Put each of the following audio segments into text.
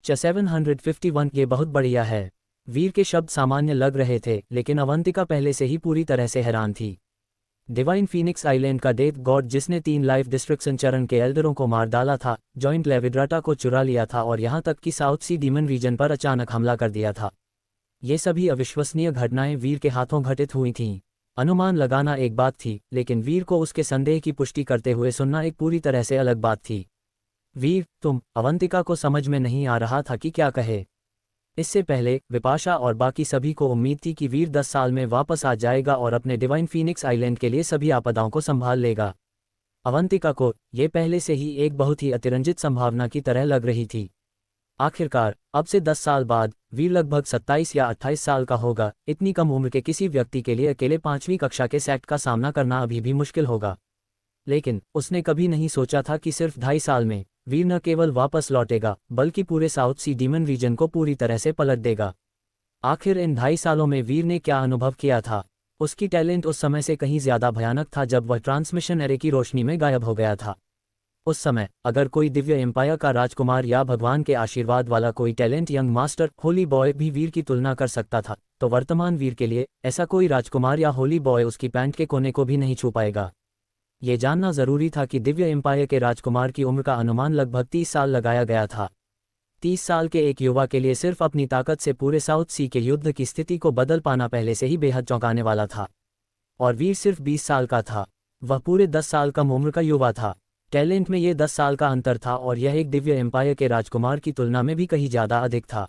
751 ये बहुत बढ़िया है। वीर के शब्द सामान्य लग रहे थे, लेकिन अवंतिका पहले से ही पूरी तरह से हैरान थी। डिवाइन फीनिक्स आइलैंड का डेथ गॉड, जिसने 3 लाइफ डिस्ट्रक्शन चरण के एल्डरों को मार डाला था, जॉइंट लेविड्राटा को चुरा लिया था और यहाँ तक कि साउथ सी डीमन रीजन पर अचानक हमला कर दिया था। ये सभी अविश्वसनीय घटनाएं वीर के हाथों घटित हुई थीं। अनुमान लगाना एक बात थी, लेकिन वीर को उसके संदेह की पुष्टि करते हुए सुनना एक पूरी तरह से अलग बात थी। वीर, तुम। अवंतिका को समझ में नहीं आ रहा था कि क्या कहे। इससे पहले विपाशा और बाकी सभी को उम्मीद थी कि वीर 10 साल में वापस आ जाएगा और अपने डिवाइन फीनिक्स आइलैंड के लिए सभी आपदाओं को संभाल लेगा। अवंतिका को ये पहले से ही एक बहुत ही अतिरंजित संभावना की तरह लग रही थी। आखिरकार अब से 10 साल बाद वीर लगभग 27 या 28 साल का होगा। इतनी कम उम्र के किसी व्यक्ति के लिए अकेले 5वीं कक्षा के सेक्ट का सामना करना अभी भी मुश्किल होगा। लेकिन उसने कभी नहीं सोचा था कि सिर्फ 2.5 साल में वीर न केवल वापस लौटेगा, बल्कि पूरे साउथ सी डीमन रीजन को पूरी तरह से पलट देगा। आखिर इन 2.5 सालों में वीर ने क्या अनुभव किया था? उसकी टैलेंट उस समय से कहीं ज्यादा भयानक था जब वह ट्रांसमिशन एरे की रोशनी में गायब हो गया था। उस समय अगर कोई दिव्य एम्पायर का राजकुमार या भगवान के आशीर्वाद वाला कोई talent young master Holi boy भी वीर की तुलना कर सकता था, तो वर्तमान वीर के लिए ऐसा कोई राजकुमार या होली बॉय उसकी पैंट के कोने को भी नहीं छू पाएगा। ये जानना जरूरी था कि दिव्य एम्पायर के राजकुमार की उम्र का अनुमान लगभग 30 साल लगाया गया था। 30 साल के एक युवा के लिए सिर्फ अपनी ताकत से पूरे साउथ सी के युद्ध की स्थिति को बदल पाना पहले से ही बेहद चौंकाने वाला था। और वीर सिर्फ 20 साल का था। वह पूरे 10 साल कम उम्र का युवा था। टैलेंट में ये 10 साल का अंतर था और यह एक दिव्य एम्पायर के राजकुमार की तुलना में भी कहीं ज्यादा अधिक था।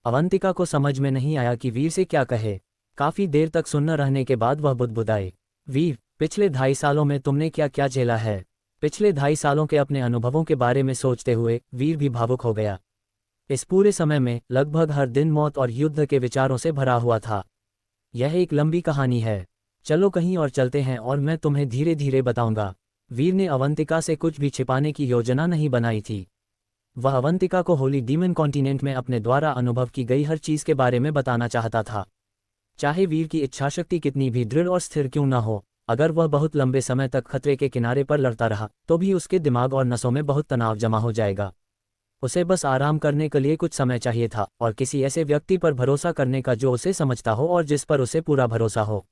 अवंतिका को समझ में नहीं आया कि वीर से क्या कहे। काफी देर तक सुन्न रहने के बाद वह बुदबुदाए, वीर, पिछले 2.5 सालों में तुमने क्या क्या झेला है? पिछले 2.5 सालों के अपने अनुभवों के बारे में सोचते हुए वीर भी भावुक हो गया। इस पूरे समय में लगभग हर दिन मौत और युद्ध के विचारों से भरा हुआ था। यह एक लंबी कहानी है। चलो कहीं और चलते हैं और मैं तुम्हें धीरे धीरे बताऊंगा। वीर ने अवंतिका से कुछ भी छिपाने की योजना नहीं बनाई थी। वह अवंतिका को होली डीमन कॉन्टिनेंट में अपने द्वारा अनुभव की गई हर चीज के बारे में बताना चाहता था। चाहे वीर की इच्छाशक्ति कितनी भी दृढ़ और स्थिर क्यों न हो, अगर वह बहुत लंबे समय तक खतरे के किनारे पर लड़ता रहा तो भी उसके दिमाग और नसों में बहुत तनाव जमा हो जाएगा। उसे बस आराम करने के लिए कुछ समय चाहिए था और किसी ऐसे व्यक्ति पर भरोसा करने का जो उसे समझता हो और जिस पर उसे पूरा भरोसा हो।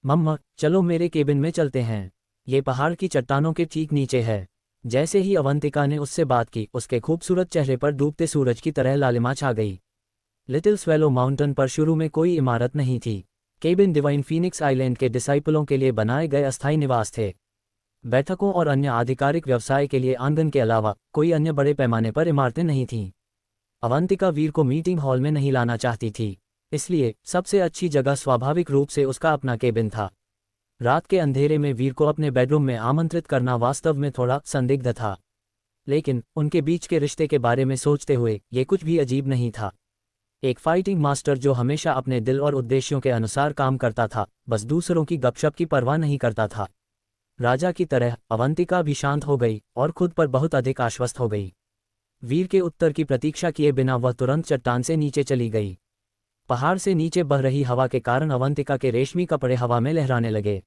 मम्मा, चलो मेरे केबिन में चलते हैं। ये पहाड़ की चट्टानों के ठीक नीचे है। जैसे ही अवंतिका ने उससे बात की, उसके खूबसूरत चेहरे पर डूबते सूरज की तरह लालिमा छा गई। लिटिल स्वेलो माउंटेन पर शुरू में कोई इमारत नहीं थी। केबिन डिवाइन फीनिक्स आइलैंड के डिसाइपलों के लिए बनाए गए अस्थायी निवास थे। बैठकों और अन्य आधिकारिक व्यवसाय के लिए आंगन के अलावा कोई अन्य बड़े पैमाने पर इमारतें नहीं थीं। अवंतिका वीर को मीटिंग हॉल में नहीं लाना चाहती थी, इसलिए सबसे अच्छी जगह स्वाभाविक रूप से उसका अपना केबिन था। रात के अंधेरे में वीर को अपने बेडरूम में आमंत्रित करना वास्तव में थोड़ा संदिग्ध था, लेकिन उनके बीच के रिश्ते के बारे में सोचते हुए ये कुछ भी अजीब नहीं था। एक फाइटिंग मास्टर जो हमेशा अपने दिल और उद्देश्यों के अनुसार काम करता था, बस दूसरों की गपशप की परवाह नहीं करता था। राजा की तरह अवंतिका भी शांत हो गई और खुद पर बहुत अधिक आश्वस्त हो गई। वीर के उत्तर की प्रतीक्षा किए बिना वह तुरंत चट्टान से नीचे चली गई। पहाड़ से नीचे बह रही हवा के कारण अवंतिका के रेशमी कपड़े हवा में लहराने लगे।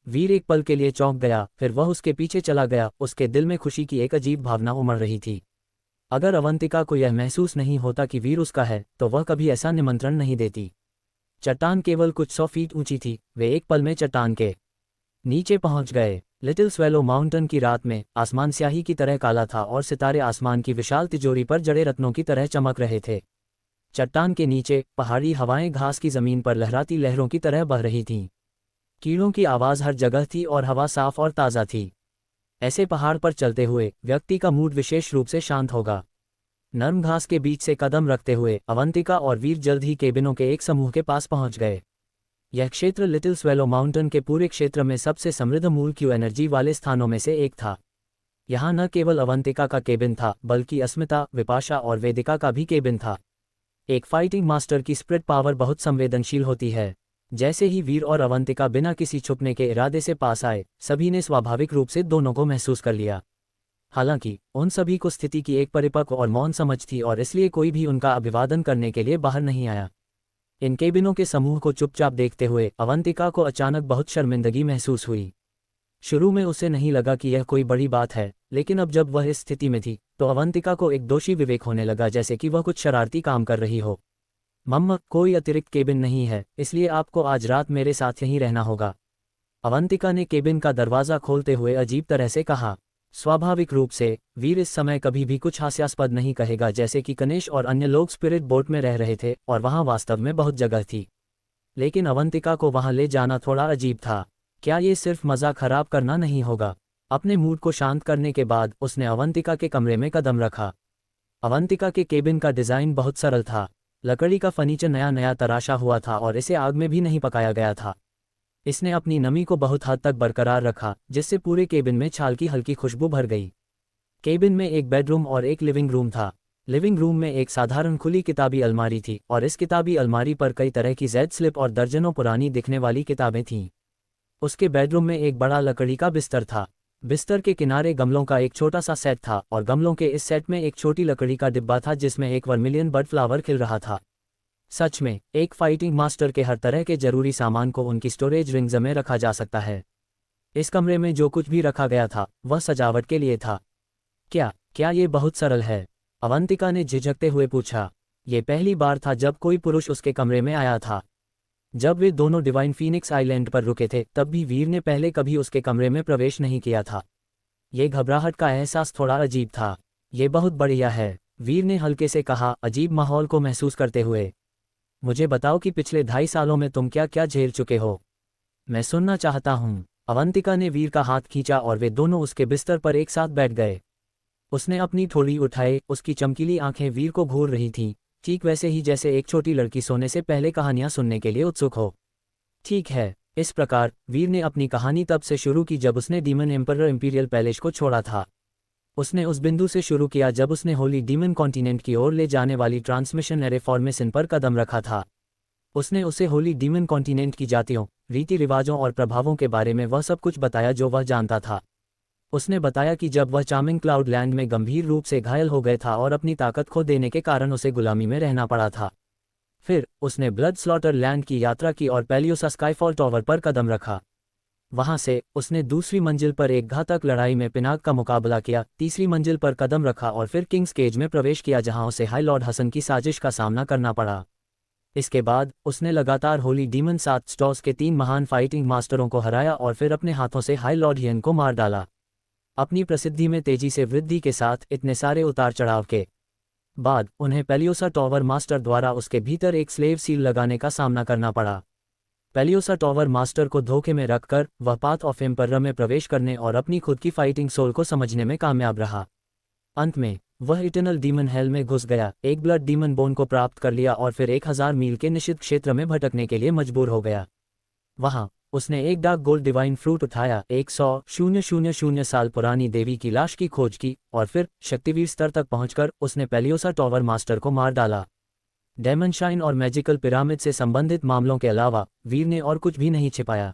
वीर एक पल के लिए चौंक गया, फिर वह उसके पीछे चला गया। उसके दिल में खुशी की एक अजीब भावना उमड़ रही थी। अगर अवंतिका को यह महसूस नहीं होता कि वीर उसका है, तो वह कभी ऐसा निमंत्रण नहीं देती। चट्टान केवल कुछ 100 फीट ऊंची थी। वे एक पल में चट्टान के नीचे पहुंच गए। लिटिल स्वेलो माउंटेन की रात में आसमान स्याही की तरह काला था और सितारे आसमान की विशाल तिजोरी पर जड़े रत्नों की तरह चमक रहे थे। चट्टान के नीचे पहाड़ी हवाएं घास की जमीन पर लहराती लहरों की तरह बह रही थीं। कीड़ों की आवाज हर जगह थी और हवा साफ और ताज़ा थी। ऐसे पहाड़ पर चलते हुए व्यक्ति का मूड विशेष रूप से शांत होगा। नर्म घास के बीच से कदम रखते हुए अवंतिका और वीर जल्द ही केबिनों के एक समूह के पास पहुंच गए। यह क्षेत्र लिटिल स्वेलो माउंटेन के पूरे क्षेत्र में सबसे समृद्ध मूल क्यू एनर्जी वाले स्थानों में से एक था। यहाँ न केवल अवंतिका का केबिन था, बल्कि अस्मिता, विपाशा और वेदिका का भी केबिन था। एक फाइटिंग मास्टर की स्प्रिट पावर बहुत संवेदनशील होती है। जैसे ही वीर और अवंतिका बिना किसी छुपने के इरादे से पास आए, सभी ने स्वाभाविक रूप से दोनों को महसूस कर लिया। हालांकि उन सभी को स्थिति की एक परिपक्व और मौन समझ थी और इसलिए कोई भी उनका अभिवादन करने के लिए बाहर नहीं आया। इन केबिनों के समूह को चुपचाप देखते हुए अवंतिका को अचानक बहुत शर्मिंदगी महसूस हुई। शुरू में उसे नहीं लगा कि यह कोई बड़ी बात है, लेकिन अब जब वह इस स्थिति में थी तो अवंतिका को एक दोषी विवेक होने लगा, जैसे कि वह कुछ शरारती काम कर रही हो। मम्मा, कोई अतिरिक्त केबिन नहीं है, इसलिए आपको आज रात मेरे साथ यहीं रहना होगा, अवंतिका ने केबिन का दरवाज़ा खोलते हुए अजीब तरह से कहा। स्वाभाविक रूप से वीर इस समय कभी भी कुछ हास्यास्पद नहीं कहेगा, जैसे कि गणेश और अन्य लोग स्पिरिट बोट में रह रहे थे और वहां वास्तव में बहुत जगह थी। लेकिन अवंतिका को वहां ले जाना थोड़ा अजीब था। क्या ये सिर्फ मज़ाक खराब करना नहीं होगा? अपने मूड को शांत करने के बाद उसने अवंतिका के कमरे में कदम रखा। अवंतिका के केबिन का डिज़ाइन बहुत सरल था। लकड़ी का फर्नीचर नया नया तराशा हुआ था और इसे आग में भी नहीं पकाया गया था। इसने अपनी नमी को बहुत हद तक बरकरार रखा, जिससे पूरे केबिन में छाल की हल्की खुशबू भर गई। केबिन में एक बेडरूम और एक लिविंग रूम था। लिविंग रूम में एक साधारण खुली किताबी अलमारी थी और इस किताबी अलमारी पर कई तरह की जेड स्लिप और दर्जनों पुरानी दिखने वाली किताबें थीं। उसके बेडरूम में एक बड़ा लकड़ी का बिस्तर था। बिस्तर के किनारे गमलों का एक छोटा सा सेट था और गमलों के इस सेट में एक छोटी लकड़ी का डिब्बा था जिसमें एक वर्मिलियन बर्ड फ्लावर खिल रहा था। सच में, एक फाइटिंग मास्टर के हर तरह के जरूरी सामान को उनकी स्टोरेज रिंग्स में रखा जा सकता है। इस कमरे में जो कुछ भी रखा गया था वह सजावट के लिए था। क्या ये बहुत सरल है? अवंतिका ने झिझकते हुए पूछा। ये पहली बार था जब कोई पुरुष उसके कमरे में आया था। जब वे दोनों डिवाइन फीनिक्स आइलैंड पर रुके थे तब भी वीर ने पहले कभी उसके कमरे में प्रवेश नहीं किया था। ये घबराहट का एहसास थोड़ा अजीब था। ये बहुत बढ़िया है, वीर ने हल्के से कहा, अजीब माहौल को महसूस करते हुए। मुझे बताओ कि पिछले 2.5 सालों में तुम क्या क्या झेल चुके हो। मैं सुनना चाहता हूँ। अवंतिका ने वीर का हाथ खींचा और वे दोनों उसके बिस्तर पर एक साथ बैठ गए। उसने अपनी थोड़ी उठाई, उसकी चमकीली आंखें वीर को घूर रही थीं, ठीक वैसे ही जैसे एक छोटी लड़की सोने से पहले कहानियां सुनने के लिए उत्सुक हो। ठीक है। इस प्रकार वीर ने अपनी कहानी तब से शुरू की जब उसने डीमन एम्परर इंपीरियल पैलेस को छोड़ा था। उसने उस बिंदु से शुरू किया जब उसने होली डीमन कॉन्टिनेंट की ओर ले जाने वाली ट्रांसमिशन एरे फॉर्मेशन पर कदम रखा था। उसने उसे होली डीमन कॉन्टिनेंट की जातियों, रीति रिवाजों और प्रभावों के बारे में वह सब कुछ बताया जो वह जानता था। उसने बताया कि जब वह चार्मिंग क्लाउड लैंड में गंभीर रूप से घायल हो गया था और अपनी ताकत खो देने के कारण उसे गुलामी में रहना पड़ा था। फिर उसने ब्लड स्लॉटर लैंड की यात्रा की और पेलियोसा स्काईफॉल टॉवर पर कदम रखा। वहां से उसने दूसरी मंजिल पर एक घातक लड़ाई में पिनाक का मुकाबला किया, तीसरी मंजिल पर कदम रखा और फिर किंग्स केज में प्रवेश किया जहां उसे हाई लॉर्ड हसन की साजिश का सामना करना पड़ा। इसके बाद उसने लगातार होली डीमन 7 स्टॉर्स के 3 महान फाइटिंग मास्टरों को हराया और फिर अपने हाथों से हाई लॉर्ड हियन को मार डाला। अपनी प्रसिद्धि में तेजी से वृद्धि के साथ इतने सारे उतार चढ़ाव के बाद उन्हें पेलियोसा टॉवर मास्टर द्वारा उसके भीतर एक स्लेव सील लगाने का सामना करना पड़ा। पेलियोसा टॉवर मास्टर को धोखे में रखकर वह पाथ ऑफ एम्परर में प्रवेश करने और अपनी खुद की फाइटिंग सोल को समझने में कामयाब रहा। अंत में वह इटर्नल डीमन हेल में घुस गया, एक ब्लड डीमन बोन को प्राप्त कर लिया और फिर 1000 मील के निषिद्ध क्षेत्र में भटकने के लिए मजबूर हो गया। वहां उसने एक डार्क गोल्ड डिवाइन फ्रूट उठाया, 100,000 साल पुरानी देवी की लाश की खोज की और फिर शक्तिवीर स्तर तक पहुंचकर उसने पेलियोसा टॉवर मास्टर को मार डाला। डेमन शाइन और मैजिकल पिरामिड से संबंधित मामलों के अलावा वीर ने और कुछ भी नहीं छिपाया।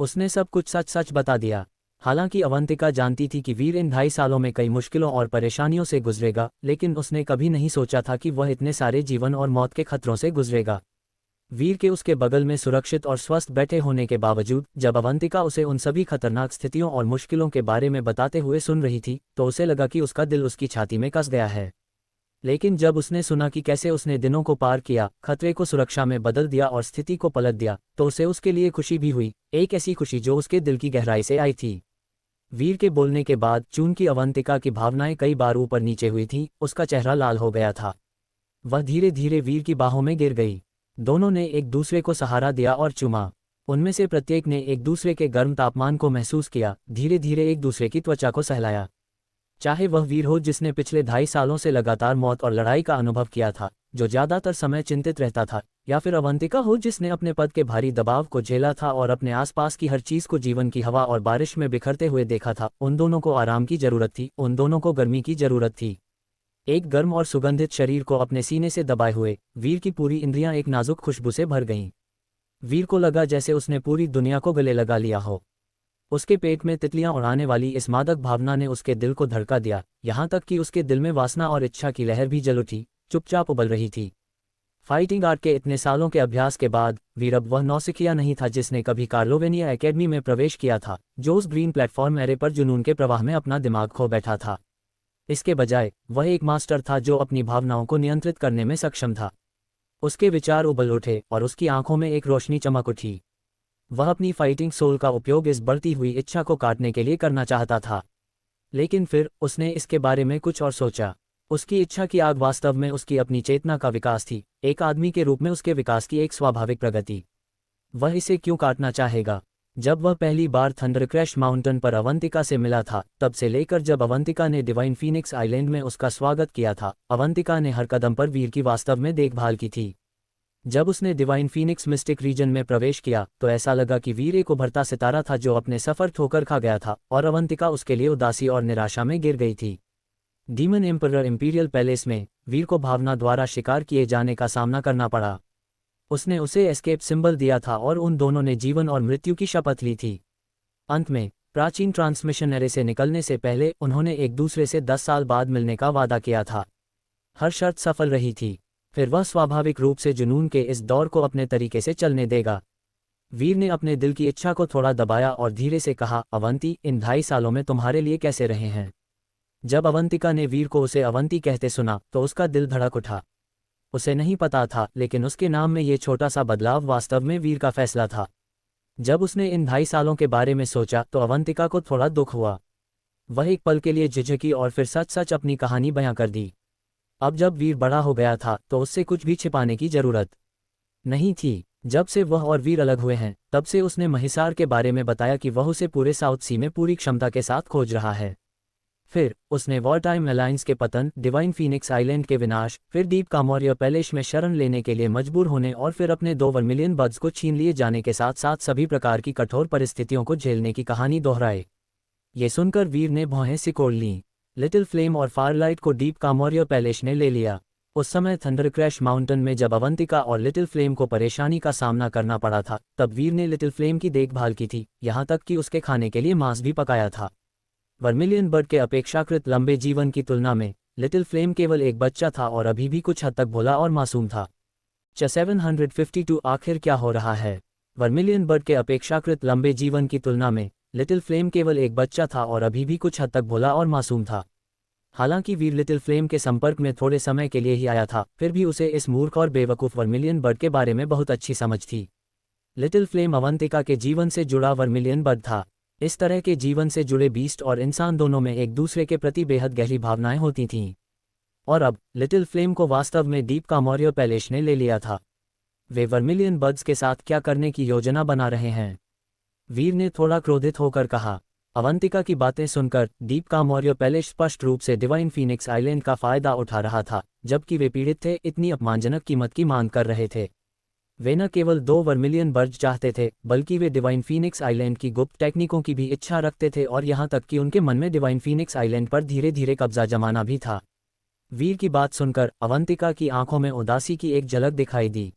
उसने सब कुछ सच सच बता दिया। हालांकि अवंतिका जानती थी कि वीर इन 2.5 सालों में कई मुश्किलों और परेशानियों से गुजरेगा, लेकिन उसने कभी नहीं सोचा था कि वह इतने सारे जीवन और मौत के खतरों से गुजरेगा। वीर के उसके बगल में सुरक्षित और स्वस्थ बैठे होने के बावजूद जब अवंतिका उसे उन सभी खतरनाक स्थितियों और मुश्किलों के बारे में बताते हुए सुन रही थी तो उसे लगा कि उसका दिल उसकी छाती में कस गया है। लेकिन जब उसने सुना कि कैसे उसने दिनों को पार किया, खतरे को सुरक्षा में बदल दिया और स्थिति को पलट दिया, तो उसे उसके लिए खुशी भी हुई, एक ऐसी खुशी जो उसके दिल की गहराई से आई थी। वीर के बोलने के बाद चूंकि अवंतिका की भावनाएं कई बार ऊपर नीचे हुई थीं, उसका चेहरा लाल हो गया था। वह धीरे धीरे वीर की बाहों में गिर गई। दोनों ने एक दूसरे को सहारा दिया और चूमा। उनमें से प्रत्येक ने एक दूसरे के गर्म तापमान को महसूस किया, धीरे धीरे एक दूसरे की त्वचा को सहलाया। चाहे वह वीर हो जिसने पिछले 2.5 सालों से लगातार मौत और लड़ाई का अनुभव किया था, जो ज्यादातर समय चिंतित रहता था, या फिर अवंतिका हो जिसने अपने पद के भारी दबाव को झेला था और अपने आसपास की हर चीज को जीवन की हवा और बारिश में बिखरते हुए देखा था, उन दोनों को आराम की जरूरत थी, उन दोनों को गर्मी की जरूरत थी। एक गर्म और सुगंधित शरीर को अपने सीने से दबाए हुए वीर की पूरी इंद्रियां एक नाजुक खुशबू से भर गईं। वीर को लगा जैसे उसने पूरी दुनिया को गले लगा लिया हो। उसके पेट में तितलियां उड़ाने वाली इस मादक भावना ने उसके दिल को धड़का दिया, यहाँ तक कि उसके दिल में वासना और इच्छा की लहर भी जल उठी, चुपचाप उबल रही थी। फाइटिंग आर्ट के इतने सालों के अभ्यास के बाद वीर अब वह नौसिखिया नहीं था जिसने कभी कार्लोवेनिया एकेडमी में प्रवेश किया था, जो उस ग्रीन प्लेटफॉर्म एरे पर जुनून के प्रवाह में अपना दिमाग खो बैठा था। इसके बजाय वह एक मास्टर था जो अपनी भावनाओं को नियंत्रित करने में सक्षम था। उसके विचार उबल उठे और उसकी आंखों में एक रोशनी चमक उठी। वह अपनी फाइटिंग सोल का उपयोग इस बढ़ती हुई इच्छा को काटने के लिए करना चाहता था। लेकिन फिर उसने इसके बारे में कुछ और सोचा। उसकी इच्छा की आग वास्तव में उसकी अपनी चेतना का विकास थी, एक आदमी के रूप में उसके विकास की एक स्वाभाविक प्रगति। वह इसे क्यों काटना चाहेगा? जब वह पहली बार थंडरक्रैश माउंटेन पर अवंतिका से मिला था, तब से लेकर जब अवंतिका ने डिवाइन फीनिक्स आइलैंड में उसका स्वागत किया था, अवंतिका ने हर कदम पर वीर की वास्तव में देखभाल की थी। जब उसने डिवाइन फीनिक्स मिस्टिक रीजन में प्रवेश किया तो ऐसा लगा कि वीर एक उभरता सितारा था जो अपने सफर ठोकर खा गया था, और अवंतिका उसके लिए उदासी और निराशा में गिर गई थी। डीमन एम्परर इंपीरियल पैलेस में वीर को भावना द्वारा शिकार किए जाने का सामना करना पड़ा। उसने उसे एस्केप सिंबल दिया था और उन दोनों ने जीवन और मृत्यु की शपथ ली थी। अंत में प्राचीन ट्रांसमिशन एरे से निकलने से पहले उन्होंने एक दूसरे से 10 साल बाद मिलने का वादा किया था। हर शर्त सफल रही थी। फिर वह स्वाभाविक रूप से जुनून के इस दौर को अपने तरीके से चलने देगा। वीर ने अपने दिल की इच्छा को थोड़ा दबाया और धीरे से कहा, अवंती, इन 2.5 सालों में तुम्हारे लिए कैसे रहे हैं? जब अवंतिका ने वीर को उसे अवंती कहते सुना तो उसका दिल धड़क उठा। उसे नहीं पता था, लेकिन उसके नाम में ये छोटा सा बदलाव वास्तव में वीर का फैसला था। जब उसने इन 2.5 सालों के बारे में सोचा तो अवंतिका को थोड़ा दुख हुआ। वह एक पल के लिए झिझकी और फिर सच सच अपनी कहानी बयां कर दी। अब जब वीर बड़ा हो गया था तो उससे कुछ भी छिपाने की जरूरत नहीं थी। जब से वह और वीर अलग हुए हैं, तब से उसने महिसार के बारे में बताया कि वह उसे पूरे साउथ सी में पूरी क्षमता के साथ खोज रहा है। फिर उसने वॉर टाइम अलायंस के पतन, डिवाइन फीनिक्स आइलैंड के विनाश, फिर डीप कामोरिया पैलेस में शरण लेने के लिए मजबूर होने और फिर अपने 2 वर्मिलियन बर्ड्स को छीन लिए जाने के साथ साथ सभी प्रकार की कठोर परिस्थितियों को झेलने की कहानी दोहराए। ये सुनकर वीर ने भौहें सिकोड़ लीं। लिटिल फ्लेम और फायरलाइट को डीप कामोरिया पैलेस ने ले लिया। उस समय थंडरक्रैश माउंटेन में जब अवंतिका और लिटिल फ्लेम को परेशानी का सामना करना पड़ा था, तब वीर ने लिटिल फ्लेम की देखभाल की थी, यहाँ तक कि उसके खाने के लिए मांस भी पकाया था। वर्मिलियन बर्ड के अपेक्षाकृत लंबे जीवन की तुलना में लिटिल फ्लेम केवल एक बच्चा था और अभी भी कुछ हद तक भोला और मासूम था। 752 आखिर क्या हो रहा है? वर्मिलियन बर्ड के अपेक्षाकृत लंबे जीवन की तुलना में लिटिल फ्लेम केवल एक बच्चा था और अभी भी कुछ हद तक भोला और मासूम था। हालांकि वीर लिटिल फ्लेम के संपर्क में थोड़े समय के लिए ही आया था, फिर भी उसे इस मूर्ख और बेवकूफ़ वर्मिलियन बर्ड के बारे में बहुत अच्छी समझ थी। लिटिल फ्लेम अवंतिका के जीवन से जुड़ा वर्मिलियन बर्ड था। इस तरह के जीवन से जुड़े बीस्ट और इंसान दोनों में एक दूसरे के प्रति बेहद गहरी भावनाएं होती थीं। और अब लिटिल फ्लेम को वास्तव में डीप कामोरिया पैलेस ने ले लिया था। वे वर्मिलियन बर्ड्स के साथ क्या करने की योजना बना रहे हैं? वीर ने थोड़ा क्रोधित होकर कहा। अवंतिका की बातें सुनकर डीप कामोरिया पैलेस स्पष्ट रूप से डिवाइन फीनिक्स आइलैंड का फायदा उठा रहा था, जबकि वे पीड़ित थे, इतनी अपमानजनक कीमत की मांग कर रहे थे। वे न केवल 2 वर्मिलियन बर्ड्स चाहते थे, बल्कि वे डिवाइन फीनिक्स आइलैंड की गुप्त टेक्निकों की भी इच्छा रखते थे, और यहाँ तक कि उनके मन में डिवाइन फीनिक्स आइलैंड पर धीरे धीरे कब्जा जमाना भी था। वीर की बात सुनकर अवंतिका की आंखों में उदासी की एक झलक दिखाई दी।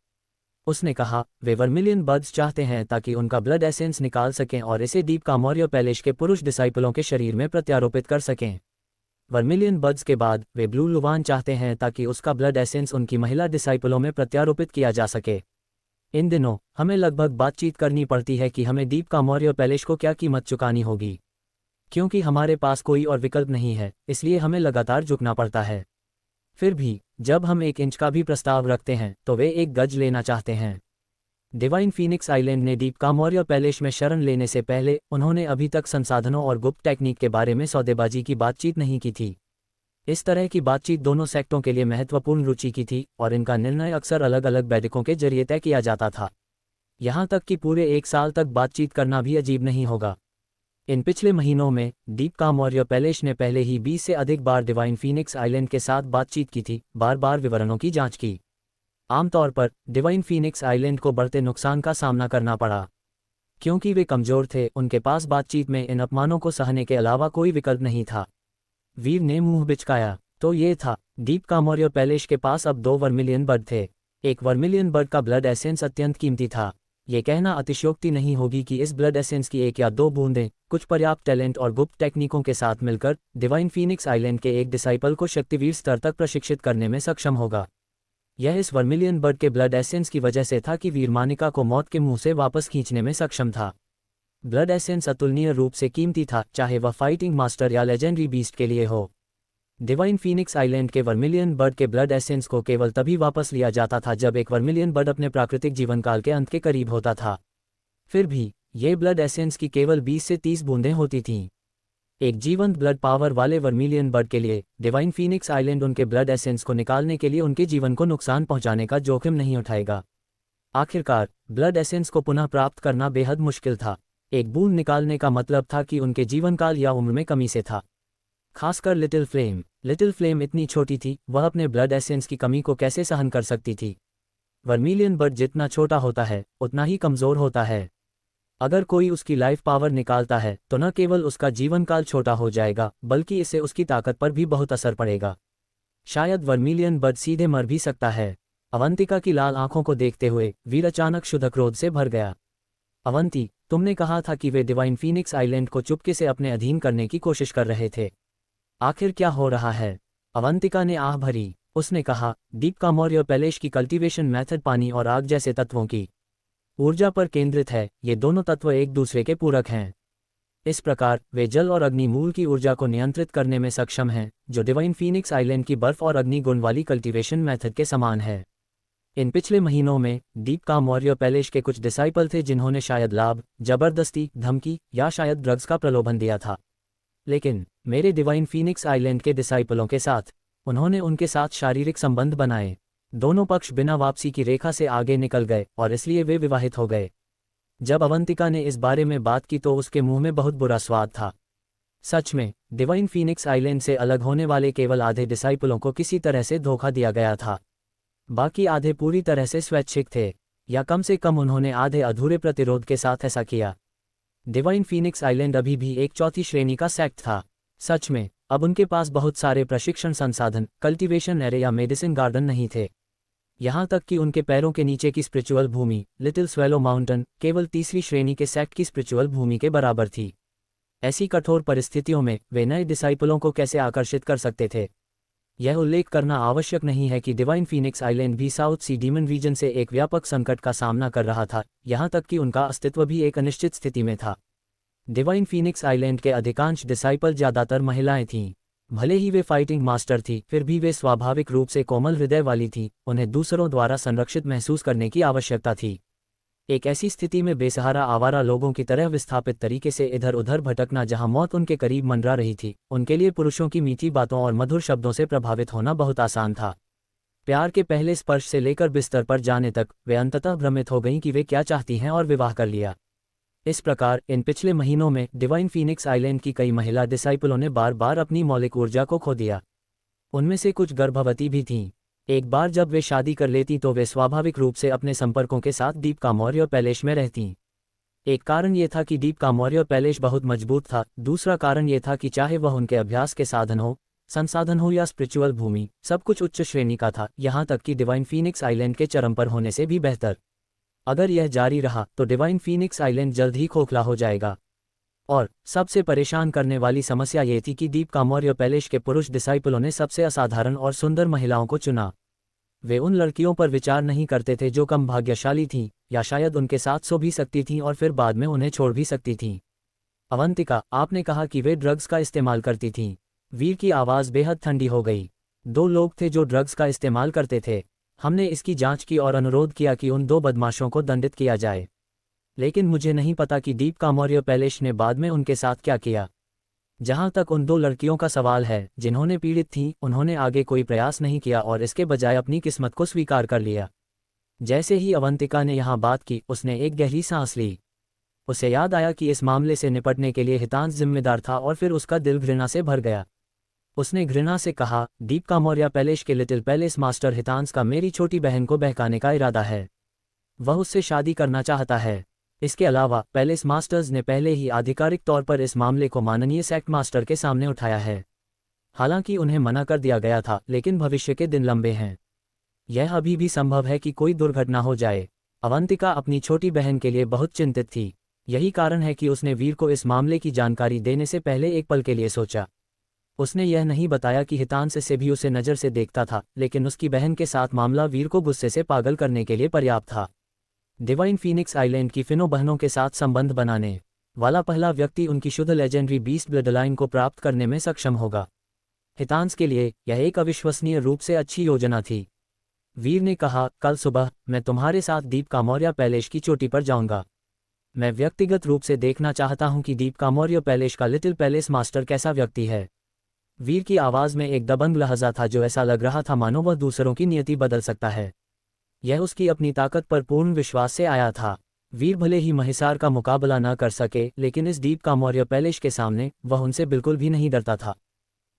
उसने कहा, वे वर्मिलियन बर्ड्स चाहते हैं ताकि उनका ब्लड एसेंस निकाल सकें और इसे डीप कामोरिया पैलेस के पुरुष डिसाइपलों के शरीर में प्रत्यारोपित कर सकें। वर्मिलियन बर्ड्स के बाद वे ब्लू लुवान चाहते हैं ताकि उसका ब्लड एसेंस उनकी महिला डिसाइपलों में प्रत्यारोपित किया जा सके। इन दिनों हमें लगभग बातचीत करनी पड़ती है कि हमें डीप कामोरिया पैलेस को क्या कीमत चुकानी होगी, क्योंकि हमारे पास कोई और विकल्प नहीं है, इसलिए हमें लगातार झुकना पड़ता है। फिर भी जब हम 1 इंच का भी प्रस्ताव रखते हैं तो वे 1 गज लेना चाहते हैं। डिवाइन फीनिक्स आइलैंड ने डीप कामोरिया पैलेस में शरण लेने से पहले उन्होंने अभी तक संसाधनों और गुप्त टेक्निक के बारे में सौदेबाजी की बातचीत नहीं की थी। इस तरह की बातचीत दोनों सेक्टों के लिए महत्वपूर्ण रुचि की थी और इनका निर्णय अक्सर अलग अलग बैठकों के जरिए तय किया जाता था। यहाँ तक कि पूरे 1 साल तक बातचीत करना भी अजीब नहीं होगा। इन पिछले महीनों में डीप कामोरिया पैलेस ने पहले ही 20 से अधिक बार डिवाइन फीनिक्स आइलैंड के साथ बातचीत की थी, बार बार विवरणों की जांच की। आमतौर पर डिवाइन फीनिक्स आइलैंड को बढ़ते नुकसान का सामना करना पड़ा। क्योंकि वे कमजोर थे, उनके पास बातचीत में इन अपमानों को सहने के अलावा कोई विकल्प नहीं था। वीर ने मुंह बिचकाया। तो ये था, डीप कामोरिया पैलेस के पास अब 2 वर्मिलियन बर्ड थे। एक वर्मिलियन बर्ड का ब्लड एसेंस अत्यंत कीमती था। ये कहना अतिशयोक्ति नहीं होगी कि इस ब्लड एसेंस की 1 या 2 बूंदें कुछ पर्याप्त टैलेंट और गुप्त टेक्निकों के साथ मिलकर डिवाइन फीनिक्स आइलैंड के एक डिसाइपल को शक्तिवीर स्तर तक प्रशिक्षित करने में सक्षम होगा। यह इस वर्मिलियन बर्ड के ब्लड एसेंस की वजह से था कि वीर मानिका को मौत के मुंह से वापस खींचने में सक्षम था। ब्लड एसेंस अतुलनीय रूप से कीमती था, चाहे वह फाइटिंग मास्टर या लेजेंडरी बीस्ट के लिए हो। डिवाइन फीनिक्स आइलैंड के वर्मिलियन बर्ड के ब्लड एसेंस को केवल तभी वापस लिया जाता था जब एक वर्मिलियन बर्ड अपने प्राकृतिक जीवनकाल के अंत के करीब होता था। फिर भी ये ब्लड एसेंस की केवल 20 से 30 बूंदें होती थीं। एक जीवंत ब्लड पावर वाले वर्मिलियन बर्ड के लिए डिवाइन फीनिक्स आइलैंड उनके ब्लड एसेंस को निकालने के लिए उनके जीवन को नुकसान पहुंचाने का जोखिम नहीं उठाएगा। आखिरकार ब्लड एसेंस को पुनः प्राप्त करना बेहद मुश्किल था। एक बूंद निकालने का मतलब था कि उनके जीवनकाल या उम्र में कमी से था। खासकर लिटिल फ्लेम इतनी छोटी थी, वह अपने ब्लड एसेंस की कमी को कैसे सहन कर सकती थी। वर्मिलियन बर्ड जितना छोटा होता है उतना ही कमज़ोर होता है। अगर कोई उसकी लाइफ पावर निकालता है तो न केवल उसका जीवनकाल छोटा हो जाएगा बल्कि इससे उसकी ताकत पर भी बहुत असर पड़ेगा। शायद वर्मिलियन बर्ड सीधे मर भी सकता है। अवंतिका की लाल आंखों को देखते हुए वीर अचानक शुद्ध क्रोध से भर गया। अवंती, तुमने कहा था कि वे डिवाइन फीनिक्स आइलैंड को चुपके से अपने अधीन करने की कोशिश कर रहे थे। आखिर क्या हो रहा है? अवंतिका ने आह भरी। उसने कहा, दीप का मौर्य पैलेस की कल्टीवेशन मेथड पानी और आग जैसे तत्वों की ऊर्जा पर केंद्रित है। ये दोनों तत्व एक दूसरे के पूरक हैं। इस प्रकार वे जल और अग्नि मूल की ऊर्जा को नियंत्रित करने में सक्षम हैं, जो डिवाइन फीनिक्स आइलैंड की बर्फ और अग्नि गुण वाली कल्टीवेशन मेथड के समान है। इन पिछले महीनों में दीप का मौर्य पैलेस के कुछ डिसाइपल थे जिन्होंने शायद लाभ, जबरदस्ती, धमकी या शायद ड्रग्स का प्रलोभन दिया था। लेकिन मेरे डिवाइन फीनिक्स आइलैंड के डिसाइपलों के साथ उन्होंने उनके साथ शारीरिक संबंध बनाए। दोनों पक्ष बिना वापसी की रेखा से आगे निकल गए और इसलिए वे विवाहित हो गए। जब अवंतिका ने इस बारे में बात की तो उसके मुंह में बहुत बुरा स्वाद था। सच में डिवाइन फीनिक्स आइलैंड से अलग होने वाले केवल आधे डिसाइपलों को किसी तरह से धोखा दिया गया था। बाकी आधे पूरी तरह से स्वैच्छिक थे, या कम से कम उन्होंने आधे अधूरे प्रतिरोध के साथ ऐसा किया। डिवाइन फीनिक्स आइलैंड अभी भी एक चौथी श्रेणी का सेक्ट था। सच में अब उनके पास बहुत सारे प्रशिक्षण संसाधन, कल्टीवेशन एरे या मेडिसिन गार्डन नहीं थे। यहाँ तक कि उनके पैरों के नीचे की स्पिरिचुअल भूमि, लिटिल स्वेलो माउंटेन, केवल तीसरी श्रेणी के सेक्ट की स्पिरिचुअल भूमि के बराबर थी। ऐसी कठोर परिस्थितियों में वे नए डिसाइपलों को कैसे आकर्षित कर सकते थे? यह उल्लेख करना आवश्यक नहीं है कि डिवाइन फीनिक्स आइलैंड भी साउथ सी डीमन रीजन से एक व्यापक संकट का सामना कर रहा था, यहाँ तक कि उनका अस्तित्व भी एक अनिश्चित स्थिति में था। डिवाइन फीनिक्स आइलैंड के अधिकांश डिसाइपल ज़्यादातर महिलाएं थीं। भले ही वे फाइटिंग मास्टर थी, फिर भी वे स्वाभाविक रूप से कोमल हृदय वाली थीं। उन्हें दूसरों द्वारा संरक्षित महसूस करने की आवश्यकता थी। एक ऐसी स्थिति में बेसहारा आवारा लोगों की तरह विस्थापित तरीके से इधर उधर भटकना जहां मौत उनके करीब मंडरा रही थी, उनके लिए पुरुषों की मीठी बातों और मधुर शब्दों से प्रभावित होना बहुत आसान था। प्यार के पहले स्पर्श से लेकर बिस्तर पर जाने तक वे अंततः भ्रमित हो गईं कि वे क्या चाहती हैं और विवाह कर लिया। इस प्रकार इन पिछले महीनों में डिवाइन फीनिक्स आइलैंड की कई महिला डिसाइपलों ने बार बार अपनी मौलिक ऊर्जा को खो दिया। उनमें से कुछ गर्भवती भी थीं। एक बार जब वे शादी कर लेती तो वे स्वाभाविक रूप से अपने संपर्कों के साथ दीप का मौर्य पैलेस में रहतीं। एक कारण ये था कि दीप का मौर्य पैलेस बहुत मजबूत था। दूसरा कारण ये था कि चाहे वह उनके अभ्यास के संसाधन हो या स्पिरिचुअल भूमि, सब कुछ उच्च श्रेणी का था, यहाँ तक कि डिवाइन फीनिक्स आइलैंड के चरम पर होने से भी बेहतर। अगर यह जारी रहा तो डिवाइन फीनिक्स आइलैंड जल्द ही खोखला हो जाएगा। और सबसे परेशान करने वाली समस्या ये थी कि दीप का मौर्य पैलेस के पुरुष डिसाइपलों ने सबसे असाधारण और सुंदर महिलाओं को चुना। वे उन लड़कियों पर विचार नहीं करते थे जो कम भाग्यशाली थीं या शायद उनके साथ सो भी सकती थीं और फिर बाद में उन्हें छोड़ भी सकती थीं। अवंतिका, आपने कहा कि वे ड्रग्स का इस्तेमाल करती थीं। वीर की आवाज़ बेहद ठंडी हो गई। 2 लोग थे जो ड्रग्स का इस्तेमाल करते थे। हमने इसकी जांच की और अनुरोध किया कि उन 2 बदमाशों को दंडित किया जाए। लेकिन मुझे नहीं पता कि दीप का मौर्य पैलेस ने बाद में उनके साथ क्या किया। जहां तक उन 2 लड़कियों का सवाल है जिन्होंने पीड़ित थीं, उन्होंने आगे कोई प्रयास नहीं किया और इसके बजाय अपनी किस्मत को स्वीकार कर लिया। जैसे ही अवंतिका ने यहाँ बात की, उसने एक गहरी सांस ली। उसे याद आया कि इस मामले से निपटने के लिए हितांश जिम्मेदार था और फिर उसका दिल घृणा से भर गया। उसने घृणा से कहा, दीप का मौर्य पैलेस के लिटिल पैलेस मास्टर हितांश का मेरी छोटी बहन को बहकाने का इरादा है। वह उससे शादी करना चाहता है। इसके अलावा पैलेस मास्टर्स ने पहले ही आधिकारिक तौर पर इस मामले को माननीय सेक्ट मास्टर के सामने उठाया है। हालांकि उन्हें मना कर दिया गया था, लेकिन भविष्य के दिन लंबे हैं। यह अभी भी संभव है कि कोई दुर्घटना हो जाए। अवंतिका अपनी छोटी बहन के लिए बहुत चिंतित थी। यही कारण है कि उसने वीर को इस मामले की जानकारी देने से पहले एक पल के लिए सोचा। उसने यह नहीं बताया कि हितांश से भी उसे नज़र से देखता था, लेकिन उसकी बहन के साथ मामला वीर को गुस्से से पागल करने के लिए पर्याप्त था। डिवाइन फीनिक्स आइलैंड की फिनो बहनों के साथ संबंध बनाने वाला पहला व्यक्ति उनकी शुद्ध लेजेंडरी बीस्ट ब्लडलाइन को प्राप्त करने में सक्षम होगा। हितांश के लिए यह एक अविश्वसनीय रूप से अच्छी योजना थी। वीर ने कहा, कल सुबह मैं तुम्हारे साथ दीपिका मौर्य पैलेस की चोटी पर जाऊंगा। मैं व्यक्तिगत रूप से देखना चाहता हूं कि दीपिका मौर्य पैलेस का लिटिल पैलेस मास्टर कैसा व्यक्ति है। वीर की आवाज़ में एक दबंग लहजा था जो ऐसा लग रहा था मानो वह दूसरों की नियति बदल सकता है। यह उसकी अपनी ताकत पर पूर्ण विश्वास से आया था। वीर भले ही महिसार का मुकाबला न कर सके, लेकिन इस दीपिका मौर्य पैलेस के सामने वह उनसे बिल्कुल भी नहीं डरता था।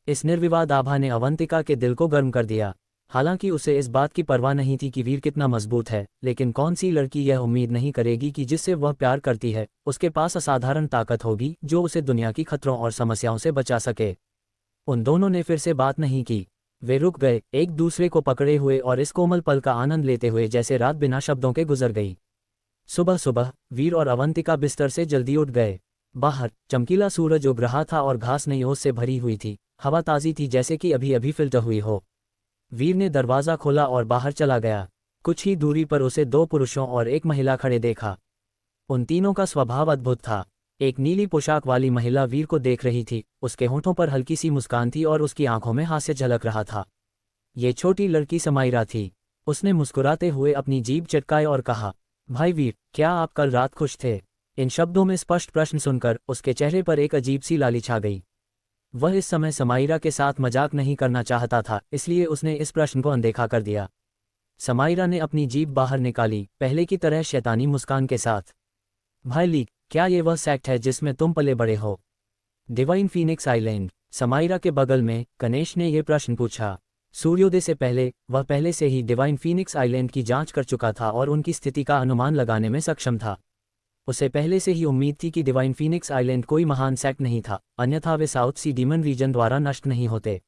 इस निर्विवाद आभा ने अवंतिका के दिल को गर्म कर दिया। हालांकि उसे इस बात की परवाह नहीं थी कि वीर कितना मजबूत है, लेकिन कौन सी लड़की यह उम्मीद नहीं करेगी कि जिससे वह प्यार करती है उसके पास असाधारण ताकत होगी जो उसे दुनिया की खतरों और समस्याओं से बचा सके। उन दोनों ने फिर से बात नहीं की। वे रुक गए, एक दूसरे को पकड़े हुए और इस कोमल पल का आनंद लेते हुए जैसे रात बिना शब्दों के गुजर गई। सुबह सुबह वीर और अवंतिका बिस्तर से जल्दी उठ गए। बाहर चमकीला सूरज उग रहा था और घास नई ओस से भरी हुई थी। हवा ताज़ी थी जैसे कि अभी अभी फिल्टर हुई हो। वीर ने दरवाज़ा खोला और बाहर चला गया। कुछ ही दूरी पर उसे 2 पुरुषों और एक महिला खड़े देखा। उन तीनों का स्वभाव अद्भुत था। एक नीली पोशाक वाली महिला वीर को देख रही थी, उसके होठों पर हल्की सी मुस्कान थी और उसकी आंखों में हास्य झलक रहा था। ये छोटी लड़की समाइरा थी। उसने मुस्कुराते हुए अपनी जीभ चटकाई और कहा, भाई वीर, क्या आप कल रात खुश थे? इन शब्दों में स्पष्ट प्रश्न सुनकर उसके चेहरे पर एक अजीब सी लाली छा गई। वह इस समय समाइरा के साथ मजाक नहीं करना चाहता था, इसलिए उसने इस प्रश्न को अनदेखा कर दिया। समाइरा ने अपनी जीभ बाहर निकाली, पहले की तरह शैतानी मुस्कान के साथ। भाई लीक, क्या ये वह सेक्ट है जिसमें तुम पले बड़े हो? Divine Phoenix island. समाइरा के बगल में गणेश ने यह प्रश्न पूछा। सूर्योदय से पहले वह पहले से ही डिवाइन फीनिक्स आइलैंड की जांच कर चुका था और उनकी स्थिति का अनुमान लगाने में सक्षम था। उसे पहले से ही उम्मीद थी कि डिवाइन फीनिक्स आइलैंड कोई महान सेक्ट नहीं था, अन्यथा वे साउथ सी डीमन रीजन द्वारा नष्ट नहीं होते।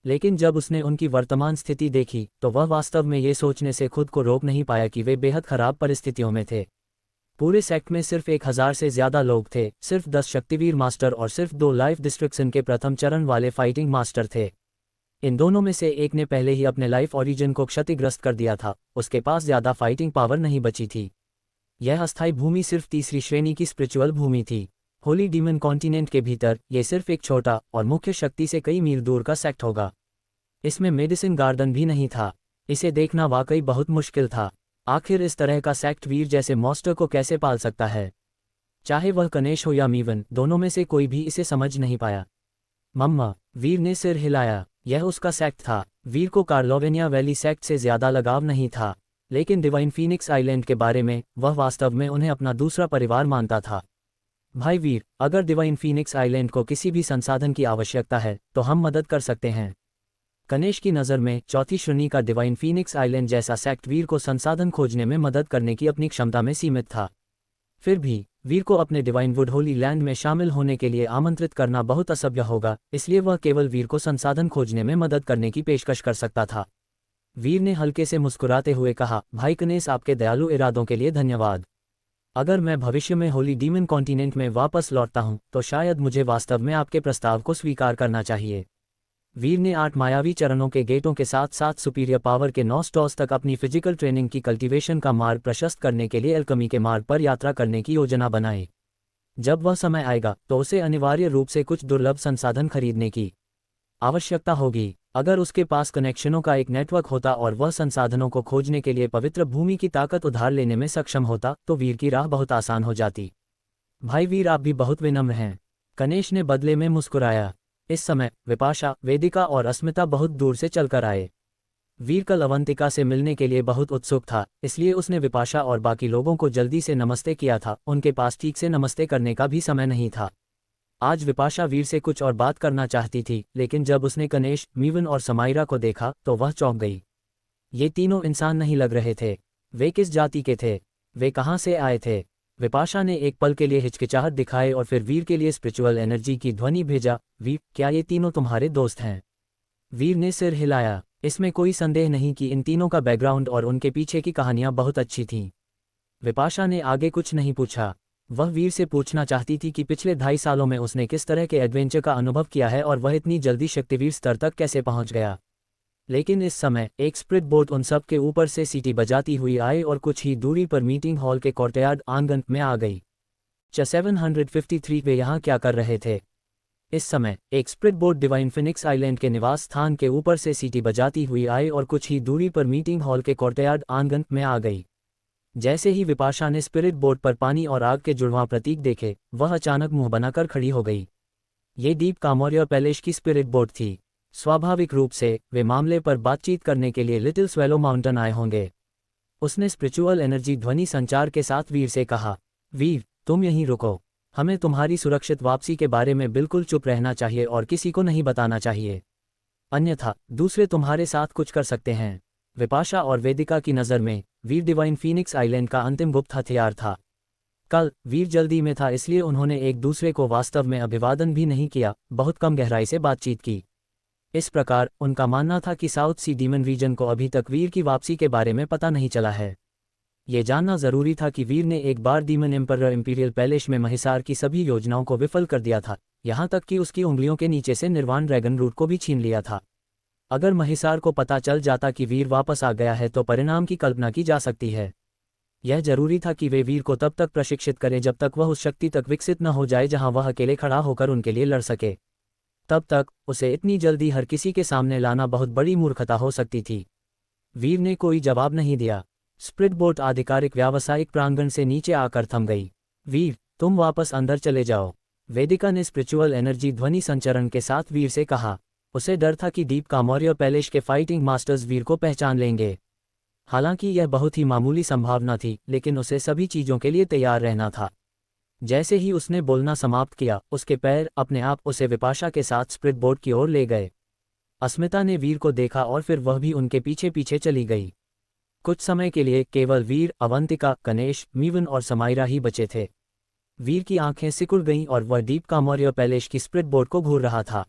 लेकिन जब उसने उनकी वर्तमान स्थिति देखी तो वह वास्तव में ये सोचने से खुद को रोक नहीं पाया कि वे बेहद खराब परिस्थितियों में थे। पूरे सेक्ट में सिर्फ 1000 से ज्यादा लोग थे, सिर्फ 10 शक्तिवीर मास्टर और सिर्फ 2 लाइफ डिस्ट्रक्शन के प्रथम चरण वाले फाइटिंग मास्टर थे। इन दोनों में से एक ने पहले ही अपने लाइफ ओरिजिन को क्षतिग्रस्त कर दिया था, उसके पास ज्यादा फाइटिंग पावर नहीं बची थी। यह अस्थायी भूमि सिर्फ तीसरी श्रेणी की स्पिरिचुअल भूमि थी। होली डीमन कॉन्टिनेंट के भीतर ये सिर्फ एक छोटा और मुख्य शक्ति से कई मील दूर का सेक्ट होगा। इसमें मेडिसिन गार्डन भी नहीं था। इसे देखना वाकई बहुत मुश्किल था। आखिर इस तरह का सेक्ट वीर जैसे मॉन्स्टर को कैसे पाल सकता है? चाहे वह गणेश हो या मीवन, दोनों में से कोई भी इसे समझ नहीं पाया। मम्मा, वीर ने सिर हिलाया। यह उसका सेक्ट था। वीर को कार्लोवेनिया वैली सेक्ट से ज्यादा लगाव नहीं था, लेकिन डिवाइन फीनिक्स आइलैंड के बारे में वह वास्तव में उन्हें अपना दूसरा परिवार मानता था। भाई वीर, अगर डिवाइन फीनिक्स आइलैंड को किसी भी संसाधन की आवश्यकता है तो हम मदद कर सकते हैं। गणेश की नज़र में चौथी श्रेणी का डिवाइन फीनिक्स आइलैंड जैसा सेक्ट वीर को संसाधन खोजने में मदद करने की अपनी क्षमता में सीमित था। फिर भी वीर को अपने डिवाइन वुड होली लैंड में शामिल होने के लिए आमंत्रित करना बहुत असभ्य होगा, इसलिए वह केवल वीर को संसाधन खोजने में मदद करने की पेशकश कर सकता था। वीर ने हल्के से मुस्कुराते हुए कहा, भाई गणेश, आपके दयालु इरादों के लिए धन्यवाद। अगर मैं भविष्य में होली डीमन कॉन्टिनेंट में वापस लौटता हूं तो शायद मुझे वास्तव में आपके प्रस्ताव को स्वीकार करना चाहिए। वीर ने 8 मायावी चरणों के गेटों के साथ साथ सुपीरियर पावर के 9 स्टॉर्स तक अपनी फिजिकल ट्रेनिंग की कल्टीवेशन का मार्ग प्रशस्त करने के लिए एल्केमी के मार्ग पर यात्रा करने की योजना बनाई। जब वह समय आएगा तो उसे अनिवार्य रूप से कुछ दुर्लभ संसाधन खरीदने की आवश्यकता होगी। अगर उसके पास कनेक्शनों का एक नेटवर्क होता और वह संसाधनों को खोजने के लिए पवित्र भूमि की ताकत उधार लेने में सक्षम होता तो वीर की राह बहुत आसान हो जाती। भाई वीर, आप भी बहुत विनम्र हैं, गणेश ने बदले में मुस्कुराया। इस समय विपाशा, वेदिका और अस्मिता बहुत दूर से चलकर आए। वीर कल अवंतिका से मिलने के लिए बहुत उत्सुक था, इसलिए उसने विपाशा और बाकी लोगों को जल्दी से नमस्ते किया था। उनके पास ठीक से नमस्ते करने का भी समय नहीं था। आज विपाशा वीर से कुछ और बात करना चाहती थी, लेकिन जब उसने गणेश, मीवन और समाइरा को देखा तो वह चौंक गई। ये तीनों इंसान नहीं लग रहे थे। वे किस जाति के थे? वे कहाँ से आए थे? विपाशा ने एक पल के लिए हिचकिचाहट दिखाई और फिर वीर के लिए स्पिरिचुअल एनर्जी की ध्वनि भेजा, वीर, क्या ये तीनों तुम्हारे दोस्त हैं? वीर ने सिर हिलाया। इसमें कोई संदेह नहीं कि इन तीनों का बैकग्राउंड और उनके पीछे की कहानियां बहुत अच्छी थीं। विपाशा ने आगे कुछ नहीं पूछा। वह वीर से पूछना चाहती थी कि पिछले 2.5 सालों में उसने किस तरह के एडवेंचर का अनुभव किया है और वह इतनी जल्दी शक्तिवीर स्तर तक कैसे पहुंच गया। लेकिन इस समय एक स्प्रिट बोट उन सब के ऊपर से सीटी बजाती हुई आई और कुछ ही दूरी पर मीटिंग हॉल के कोर्टयार्ड आंगन में आ गई। 753 वे यहाँ क्या कर रहे थे? इस समय एक spirit boat divine Phoenix island के निवास स्थान के ऊपर से सीटी बजाती हुई आई और कुछ ही दूरी पर मीटिंग हॉल के कोर्टयार्ड आंगन में आ गई। जैसे ही विपाशा ने स्पिरिट बोट पर पानी और आग के जुड़वां प्रतीक देखे, वह अचानक मुंह बनाकर खड़ी हो गई। ये डीप कामोरिया पैलेस की स्पिरिट बोट थी। स्वाभाविक रूप से वे मामले पर बातचीत करने के लिए लिटिल स्वेलो माउंटेन आए होंगे। उसने स्पिरिचुअल एनर्जी ध्वनि संचार के साथ वीर से कहा, वीर, तुम यहीं रुको। हमें तुम्हारी सुरक्षित वापसी के बारे में बिल्कुल चुप रहना चाहिए और किसी को नहीं बताना चाहिए, अन्यथा दूसरे तुम्हारे साथ कुछ कर सकते हैं। विपाशा और वेदिका की नज़र में वीर डिवाइन फीनिक्स आइलैंड का अंतिम गुप्त हथियार था। कल वीर जल्दी में था, इसलिए उन्होंने एक दूसरे को वास्तव में अभिवादन भी नहीं किया, बहुत कम गहराई से बातचीत की। इस प्रकार उनका मानना था कि साउथ सी डीमन रीजन को अभी तक वीर की वापसी के बारे में पता नहीं चला है। ये जानना जरूरी था कि वीर ने एक बार डीमन एम्परर इंपीरियल पैलेस में महिसार की सभी योजनाओं को विफल कर दिया था, यहाँ तक कि उसकी उंगलियों के नीचे से निर्वाण ड्रैगन रूट को भी छीन लिया था। अगर महिसार को पता चल जाता कि वीर वापस आ गया है तो परिणाम की कल्पना की जा सकती है। यह जरूरी था कि वे वीर को तब तक प्रशिक्षित करें जब तक वह उस शक्ति तक विकसित न हो जाए जहां वह अकेले खड़ा होकर उनके लिए लड़ सके। तब तक उसे इतनी जल्दी हर किसी के सामने लाना बहुत बड़ी मूर्खता हो सकती थी। वीर ने कोई जवाब नहीं दिया। स्प्रिट बोट आधिकारिक व्यावसायिक प्रांगण से नीचे आकर थम गई। वीर, तुम वापस अंदर चले जाओ, वेदिका ने स्पिरिचुअल एनर्जी ध्वनि संचरण के साथ वीर से कहा। उसे डर था कि डीप कामोरिया पैलेस के फाइटिंग मास्टर्स वीर को पहचान लेंगे। हालांकि यह बहुत ही मामूली संभावना थी, लेकिन उसे सभी चीजों के लिए तैयार रहना था। जैसे ही उसने बोलना समाप्त किया, उसके पैर अपने आप उसे विपाशा के साथ स्प्रिट बोट की ओर ले गए। अस्मिता ने वीर को देखा और फिर वह भी उनके पीछे पीछे चली गई। कुछ समय के लिए केवल वीर, अवंतिका, कनेश, मीवन और समाइरा ही बचे थे। वीर की आंखें सिकुड़ गईं और वह डीप कामोरिया पैलेस की स्प्रिट बोट को घूर रहा था।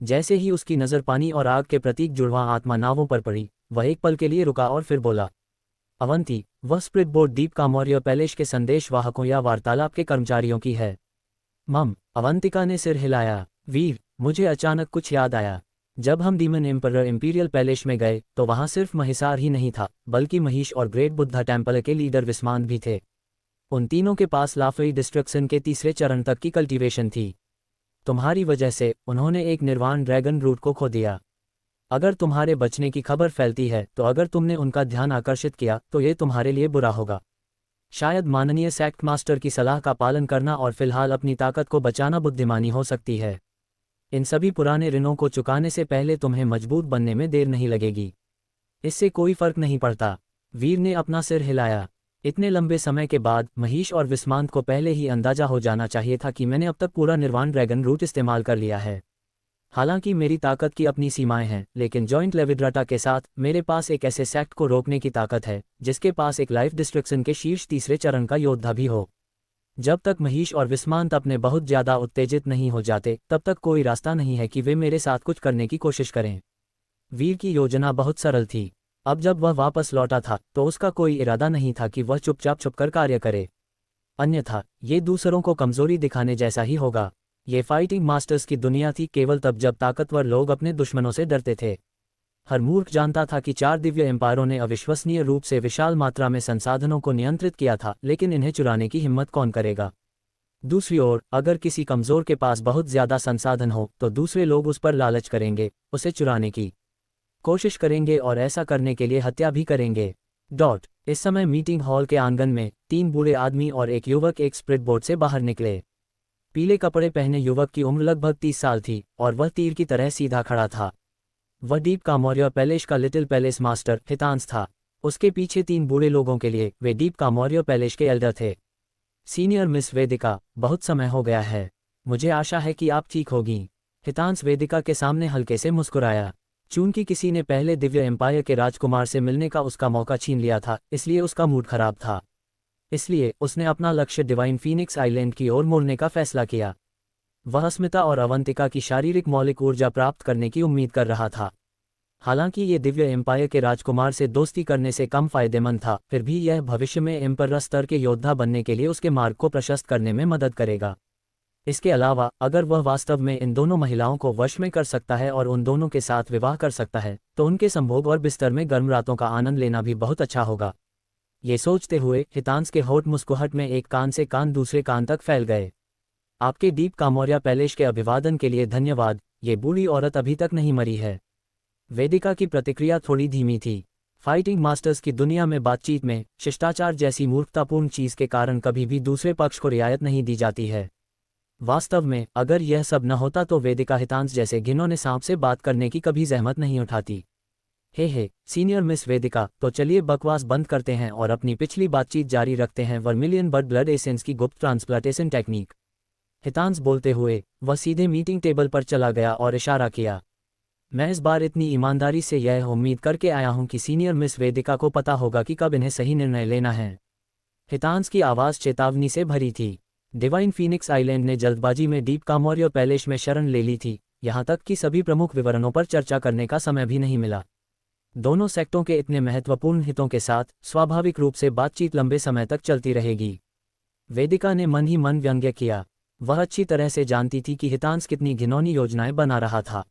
जैसे ही उसकी नज़र पानी और आग के प्रतीक जुड़वां आत्मा नावों पर पड़ी, वह एक पल के लिए रुका और फिर बोला, अवंती, वह स्प्रिट बोट डीप कामोरिया पैलेस के संदेशवाहकों या वार्तालाप के कर्मचारियों की है। मम, अवंतिका ने सिर हिलाया। वीर, मुझे अचानक कुछ याद आया। जब हम डीमन एम्परर इंपीरियल पैलेस में गए तो वहां सिर्फ महिसार ही नहीं था, बल्कि महिष और ग्रेट बुद्धा टेम्पल के लीडर विस्मांत भी थे। उन तीनों के पास लाफई डिस्ट्रक्शन के तीसरे चरण तक की कल्टीवेशन थी। तुम्हारी वजह से उन्होंने एक निर्वाण ड्रैगन रूट को खो दिया। अगर तुम्हारे बचने की खबर फैलती है तो अगर तुमने उनका ध्यान आकर्षित किया तो ये तुम्हारे लिए बुरा होगा। शायद माननीय सेक्ट मास्टर की सलाह का पालन करना और फिलहाल अपनी ताकत को बचाना बुद्धिमानी हो सकती है। इन सभी पुराने ऋणों को चुकाने से पहले तुम्हें मजबूत बनने में देर नहीं लगेगी। इससे कोई फर्क नहीं पड़ता। वीर ने अपना सिर हिलाया। इतने लंबे समय के बाद महिष और विस्मांत को पहले ही अंदाजा हो जाना चाहिए था कि मैंने अब तक पूरा निर्वाण ड्रैगन रूट इस्तेमाल कर लिया है। हालांकि मेरी ताकत की अपनी सीमाएं हैं, लेकिन जॉइंट लेविड्राटा के साथ मेरे पास एक ऐसे सेक्ट को रोकने की ताकत है जिसके पास एक लाइफ डिस्ट्रक्शन के शीर्ष तीसरे चरण का योद्धा भी हो। जब तक महिष और विस्मांत अपने बहुत ज्यादा उत्तेजित नहीं हो जाते, तब तक कोई रास्ता नहीं है कि वे मेरे साथ कुछ करने की कोशिश करें। वीर की योजना बहुत सरल थी। अब जब वह वापस लौटा था तो उसका कोई इरादा नहीं था कि वह चुपचाप छुपकर कार्य करे, अन्यथा ये दूसरों को कमजोरी दिखाने जैसा ही होगा। ये फाइटिंग मास्टर्स की दुनिया थी केवल तब जब ताकतवर लोग अपने दुश्मनों से डरते थे। हर मूर्ख जानता था कि 4 दिव्य एम्पायरों ने अविश्वसनीय रूप से विशाल मात्रा में संसाधनों को नियंत्रित किया था, लेकिन इन्हें चुराने की हिम्मत कौन करेगा। दूसरी ओर, अगर किसी कमजोर के पास बहुत ज्यादा संसाधन हो तो दूसरे लोग उस पर लालच करेंगे, उसे चुराने की कोशिश करेंगे और ऐसा करने के लिए हत्या भी करेंगे। इस समय मीटिंग हॉल के आंगन में 3 बूढ़े आदमी और एक युवक एक स्प्रिट बोट से बाहर निकले। पीले कपड़े पहने युवक की उम्र लगभग 30 साल थी और वह तीर की तरह सीधा खड़ा था। वह डीप कामोरिया पैलेस का लिटिल पैलेस मास्टर हितांश था। उसके पीछे 3 बूढ़े लोगों के लिए वे डीप कामोरिया पैलेस के एल्डर थे। सीनियर मिस वेदिका, बहुत समय हो गया है। मुझे आशा है कि आप ठीक होगी। हितांश वेदिका के सामने हल्के से मुस्कुराया। चूंकि किसी ने पहले दिव्य एम्पायर के राजकुमार से मिलने का उसका मौका छीन लिया था, इसलिए उसका मूड खराब था। इसलिए उसने अपना लक्ष्य डिवाइन फीनिक्स आइलैंड की ओर मोड़ने का फैसला किया। वह अस्मिता और अवंतिका की शारीरिक मौलिक ऊर्जा प्राप्त करने की उम्मीद कर रहा था। हालांकि ये दिव्य एम्पायर के राजकुमार से दोस्ती करने से कम फायदेमंद था, फिर भी यह भविष्य में एम्परर स्तर के योद्धा बनने के लिए उसके मार्ग को प्रशस्त करने में मदद करेगा। इसके अलावा अगर वह वास्तव में इन दोनों महिलाओं को वश में कर सकता है और उन दोनों के साथ विवाह कर सकता है, तो उनके संभोग और बिस्तर में गर्म रातों का आनंद लेना भी बहुत अच्छा होगा। ये सोचते हुए हितांश के होठ मुस्कुराहट में एक कान से कान दूसरे कान तक फैल गए। आपके डीप कामोरिया पैलेस के अभिवादन के लिए धन्यवाद, ये बूढ़ी औरत अभी तक नहीं मरी है। वेदिका की प्रतिक्रिया थोड़ी धीमी थी। फाइटिंग मास्टर्स की दुनिया में बातचीत में शिष्टाचार जैसी मूर्खतापूर्ण चीज के कारण कभी भी दूसरे पक्ष को रियायत नहीं दी जाती है। वास्तव में अगर यह सब न होता तो वेदिका हितांश जैसे घिनौने सांप से बात करने की कभी जहमत नहीं उठाती। हे सीनियर मिस वेदिका, तो चलिए बकवास बंद करते हैं और अपनी पिछली बातचीत जारी रखते हैं। वर्मिलियन बड ब्लड एसेंस की गुप्त ट्रांसप्लांटेशन टेक्निक। हितांश बोलते हुए वह सीधे मीटिंग टेबल पर चला गया और इशारा किया। मैं इस बार इतनी ईमानदारी से यह उम्मीद करके आया हूं कि सीनियर मिस वेदिका को पता होगा कि कब इन्हें सही निर्णय लेना है। हितांश की आवाज़ चेतावनी से भरी थी। डिवाइन फीनिक्स आइलैंड ने जल्दबाजी में डीप कामोरिया पैलेस में शरण ले ली थी, यहाँ तक कि सभी प्रमुख विवरणों पर चर्चा करने का समय भी नहीं मिला। दोनों सेक्टों के इतने महत्वपूर्ण हितों के साथ स्वाभाविक रूप से बातचीत लंबे समय तक चलती रहेगी। वेदिका ने मन ही मन व्यंग्य किया। वह अच्छी तरह से जानती थी कि हितांश कितनी घिनौनी योजनाएं बना रहा था।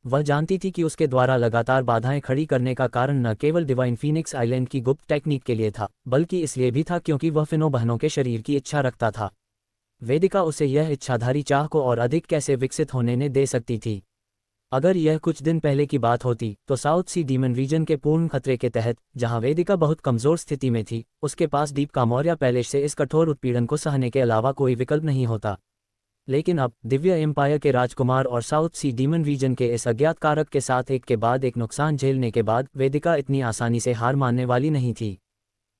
वह जानती थी कि उसके द्वारा लगातार बाधाएं खड़ी करने का कारण न केवल डिवाइन फीनिक्स आइलैंड की गुप्त टेक्निक के लिए था, बल्कि इसलिए भी था क्योंकि वह फिनो बहनों के शरीर की इच्छा रखता था। वेदिका उसे यह इच्छाधारी चाह को और अधिक कैसे विकसित होने ने दे सकती थी। अगर यह कुछ दिन पहले की बात होती तो साउथ सी डीमन रीजन के पूर्ण खतरे के तहत, जहां वेदिका बहुत कमजोर स्थिति में थी, उसके पास डीप कामोरिया पैलेस से इस कठोर उत्पीड़न को सहने के अलावा कोई विकल्प नहीं होता। लेकिन अब दिव्य एम्पायर के राजकुमार और साउथ सी डीमन रीजन के इस अज्ञात कारक के साथ एक के बाद एक नुकसान झेलने के बाद वेदिका इतनी आसानी से हार मानने वाली नहीं थी।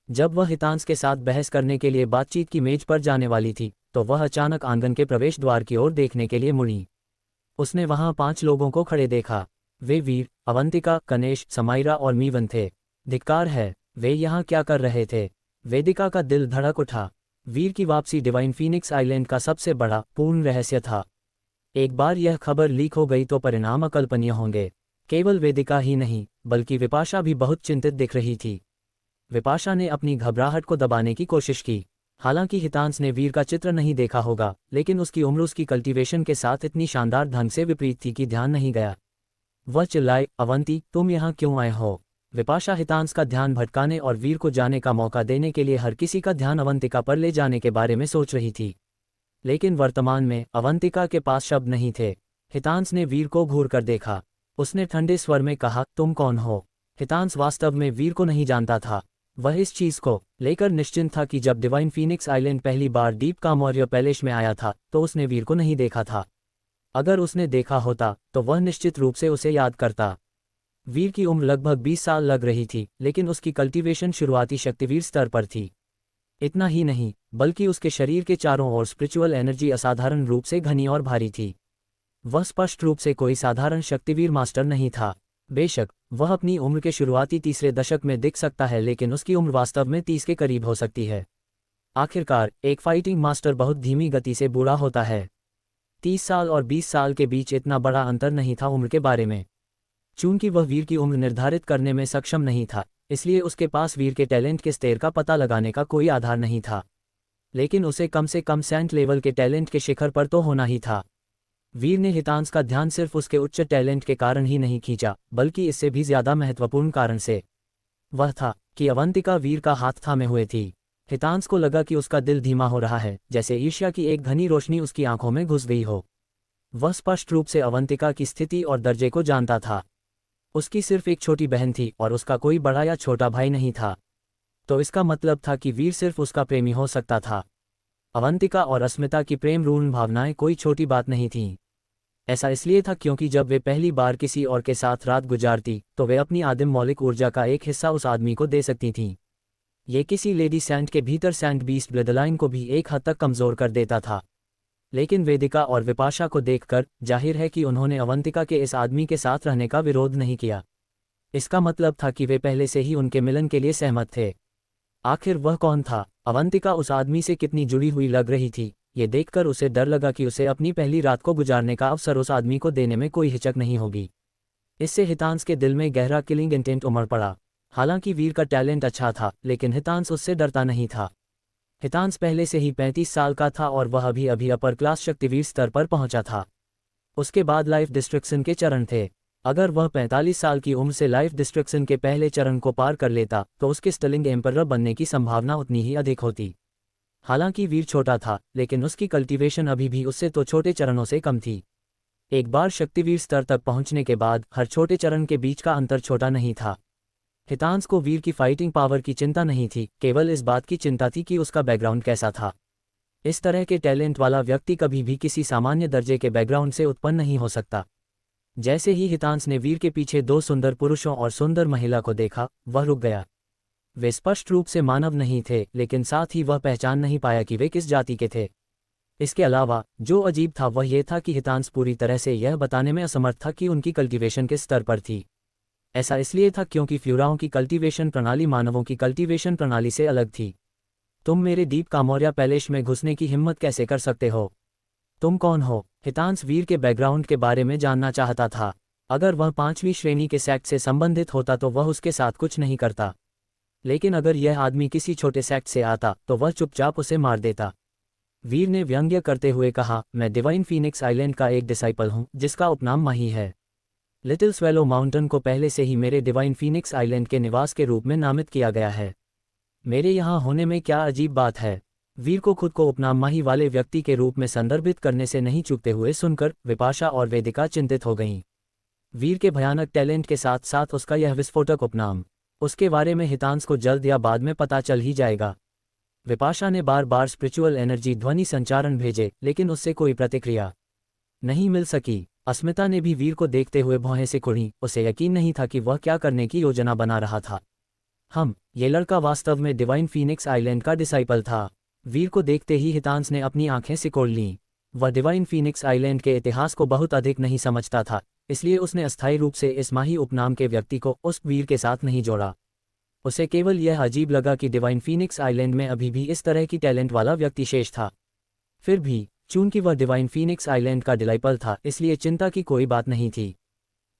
जब वह हितांश के साथ बहस करने के लिए बातचीत की मेज पर जाने वाली थी तो वह अचानक आंगन के प्रवेश द्वार की ओर देखने के लिए मुड़ी। उसने वहां 5 लोगों को खड़े देखा। वे वीर, अवंतिका, कनेश, समाइरा और मीवन थे। धिक्कार है, वे यहाँ क्या कर रहे थे? वेदिका का दिल धड़क उठा। वीर की वापसी डिवाइन फीनिक्स आइलैंड का सबसे बड़ा पूर्ण रहस्य था। एक बार यह खबर लीक हो गई तो परिणाम अकल्पनीय होंगे। केवल वेदिका ही नहीं बल्कि विपाशा भी बहुत चिंतित दिख रही थी। विपाशा ने अपनी घबराहट को दबाने की कोशिश की। हालांकि हितांश ने वीर का चित्र नहीं देखा होगा, लेकिन उसकी उम्र उसकी कल्टीवेशन के साथ इतनी शानदार ढंग से विपरीत थी कि ध्यान नहीं गया। वह चिल्लाए, अवंती, तुम यहाँ क्यों आए हो? विपाशा हितांश का ध्यान भटकाने और वीर को जाने का मौका देने के लिए हर किसी का ध्यान अवंतिका पर ले जाने के बारे में सोच रही थी। लेकिन वर्तमान में अवंतिका के पास शब्द नहीं थे। हितांश ने वीर को घूर कर देखा। उसने ठंडे स्वर में कहा, तुम कौन हो? हितांश वास्तव में वीर को नहीं जानता था। वह इस चीज को लेकर निश्चिंत था कि जब डिवाइन फीनिक्स आइलैंड पहली बार डीप कामोरिया पैलेस में आया था तो उसने वीर को नहीं देखा था। अगर उसने देखा होता तो वह निश्चित रूप से उसे याद करता। वीर की उम्र लगभग 20 साल लग रही थी, लेकिन उसकी कल्टीवेशन शुरुआती शक्तिवीर स्तर पर थी। इतना ही नहीं बल्कि उसके शरीर के चारों ओर स्पिरिचुअल एनर्जी असाधारण रूप से घनी और भारी थी। वह स्पष्ट रूप से कोई साधारण शक्तिवीर मास्टर नहीं था। बेशक वह अपनी उम्र के शुरुआती तीसरे दशक में दिख सकता है, लेकिन उसकी उम्र वास्तव में 30 के करीब हो सकती है। आखिरकार एक फाइटिंग मास्टर बहुत धीमी गति से बूढ़ा होता है। 30 साल और 20 साल के बीच इतना बड़ा अंतर नहीं था उम्र के बारे में। चूंकि वह वीर की उम्र निर्धारित करने में सक्षम नहीं था, इसलिए उसके पास वीर के टैलेंट के स्तर का पता लगाने का कोई आधार नहीं था। लेकिन उसे कम से कम सेंट लेवल के टैलेंट के शिखर पर तो होना ही था। वीर ने हितांश का ध्यान सिर्फ उसके उच्च टैलेंट के कारण ही नहीं खींचा, बल्कि इससे भी ज्यादा महत्वपूर्ण कारण से। वह था कि अवंतिका वीर का हाथ थामे हुए थी। हितांश को लगा कि उसका दिल धीमा हो रहा है, जैसे ईर्ष्या की एक घनी रोशनी उसकी आंखों में घुस गई हो। वह स्पष्ट रूप से अवंतिका की स्थिति और दर्जे को जानता था। उसकी सिर्फ एक छोटी बहन थी और उसका कोई बड़ा या छोटा भाई नहीं था। तो इसका मतलब था कि वीर सिर्फ उसका प्रेमी हो सकता था। अवंतिका और अस्मिता की प्रेमपूर्ण भावनाएं कोई छोटी बात नहीं थीं। ऐसा इसलिए था क्योंकि जब वे पहली बार किसी और के साथ रात गुजारती तो वे अपनी आदिम मौलिक ऊर्जा का एक हिस्सा उस आदमी को दे सकती थीं। ये किसी लेडी सैंट के भीतर सैंट बीस्ट ब्लडलाइन को भी एक हद तक कमजोर कर देता था। लेकिन वेदिका और विपाशा को देखकर जाहिर है कि उन्होंने अवंतिका के इस आदमी के साथ रहने का विरोध नहीं किया। इसका मतलब था कि वे पहले से ही उनके मिलन के लिए सहमत थे। आखिर वह कौन था? अवंतिका उस आदमी से कितनी जुड़ी हुई लग रही थी, ये देखकर उसे डर लगा कि उसे अपनी पहली रात को गुजारने का अवसर उस आदमी को देने में कोई हिचक नहीं होगी। इससे हितांश के दिल में गहरा किलिंग इंटेंट उमड़ पड़ा। हालांकि वीर का टैलेंट अच्छा था, लेकिन हितांश उससे डरता नहीं था। हितांश पहले से ही 35 साल का था और वह अभी अभी अपर क्लास शक्तिवीर स्तर पर पहुंचा था। उसके बाद लाइफ डिस्ट्रक्शन के चरण थे। अगर वह 45 साल की उम्र से लाइफ डिस्ट्रक्शन के पहले चरण को पार कर लेता तो उसके स्टलिंग एम्परर बनने की संभावना उतनी ही अधिक होती। हालांकि वीर छोटा था, लेकिन उसकी कल्टीवेशन अभी भी उससे तो छोटे चरणों से कम थी। एक बार शक्तिवीर स्तर तक पहुंचने के बाद हर छोटे चरण के बीच का अंतर छोटा नहीं था। हितांश को वीर की फाइटिंग पावर की चिंता नहीं थी, केवल इस बात की चिंता थी कि उसका बैकग्राउंड कैसा था। इस तरह के टैलेंट वाला व्यक्ति कभी भी किसी सामान्य दर्जे के बैकग्राउंड से उत्पन्न नहीं हो सकता। जैसे ही हितांश ने वीर के पीछे दो सुंदर पुरुषों और सुंदर महिला को देखा, वह रुक गया। वे स्पष्ट रूप से मानव नहीं थे, लेकिन साथ ही वह पहचान नहीं पाया कि वे किस जाति के थे। इसके अलावा जो अजीब था वह यह था कि हितांश पूरी तरह से यह बताने में असमर्थ था कि उनकी कल्टीवेशन किस स्तर पर थी। ऐसा इसलिए था क्योंकि फ्यूराओं की कल्टीवेशन प्रणाली मानवों की कल्टीवेशन प्रणाली से अलग थी। तुम मेरे दीप कामोरिया पैलेस में घुसने की हिम्मत कैसे कर सकते हो? तुम कौन हो? हितांश वीर के बैकग्राउंड के बारे में जानना चाहता था। अगर वह 5वीं श्रेणी के सेक्ट से संबंधित होता तो वह उसके साथ कुछ नहीं करता, लेकिन अगर यह आदमी किसी छोटे सेक्ट से आता तो वह चुपचाप उसे मार देता। वीर ने व्यंग्य करते हुए कहा, मैं डिवाइन फीनिक्स आइलैंड का एक डिसाइपल हूँ जिसका उपनाम माही है। लिटिल स्वेलो माउंटेन को पहले से ही मेरे डिवाइन फीनिक्स आइलैंड के निवास के रूप में नामित किया गया है। मेरे यहाँ होने में क्या अजीब बात है? वीर को खुद को उपनाम माही वाले व्यक्ति के रूप में संदर्भित करने से नहीं चूकते हुए सुनकर विपाशा और वेदिका चिंतित हो गईं। वीर के भयानक टैलेंट के साथ साथ उसका यह विस्फोटक उपनाम, उसके बारे में हितांश को जल्द या बाद में पता चल ही जाएगा। विपाशा ने बार बार स्पिरिचुअल एनर्जी ध्वनि संचारण भेजे, लेकिन उससे कोई प्रतिक्रिया नहीं मिल सकी। अस्मिता ने भी वीर को देखते हुए भौहें से कुढ़ी। उसे यकीन नहीं था कि वह क्या करने की योजना बना रहा था। ये लड़का वास्तव में डिवाइन फीनिक्स आइलैंड का डिसाइपल था। वीर को देखते ही हितांश ने अपनी आंखें सिकोड़ लीं। वह डिवाइन फीनिक्स आइलैंड के इतिहास को बहुत अधिक नहीं समझता था, इसलिए उसने अस्थायी रूप से इस माही उपनाम के व्यक्ति को उस वीर के साथ नहीं जोड़ा। उसे केवल यह अजीब लगा कि डिवाइन फीनिक्स आइलैंड में अभी भी इस तरह की टैलेंट वाला व्यक्ति शेष था। फिर भी चूंकि वह डिवाइन फीनिक्स आइलैंड का डिसाइपल था, इसलिए चिंता की कोई बात नहीं थी।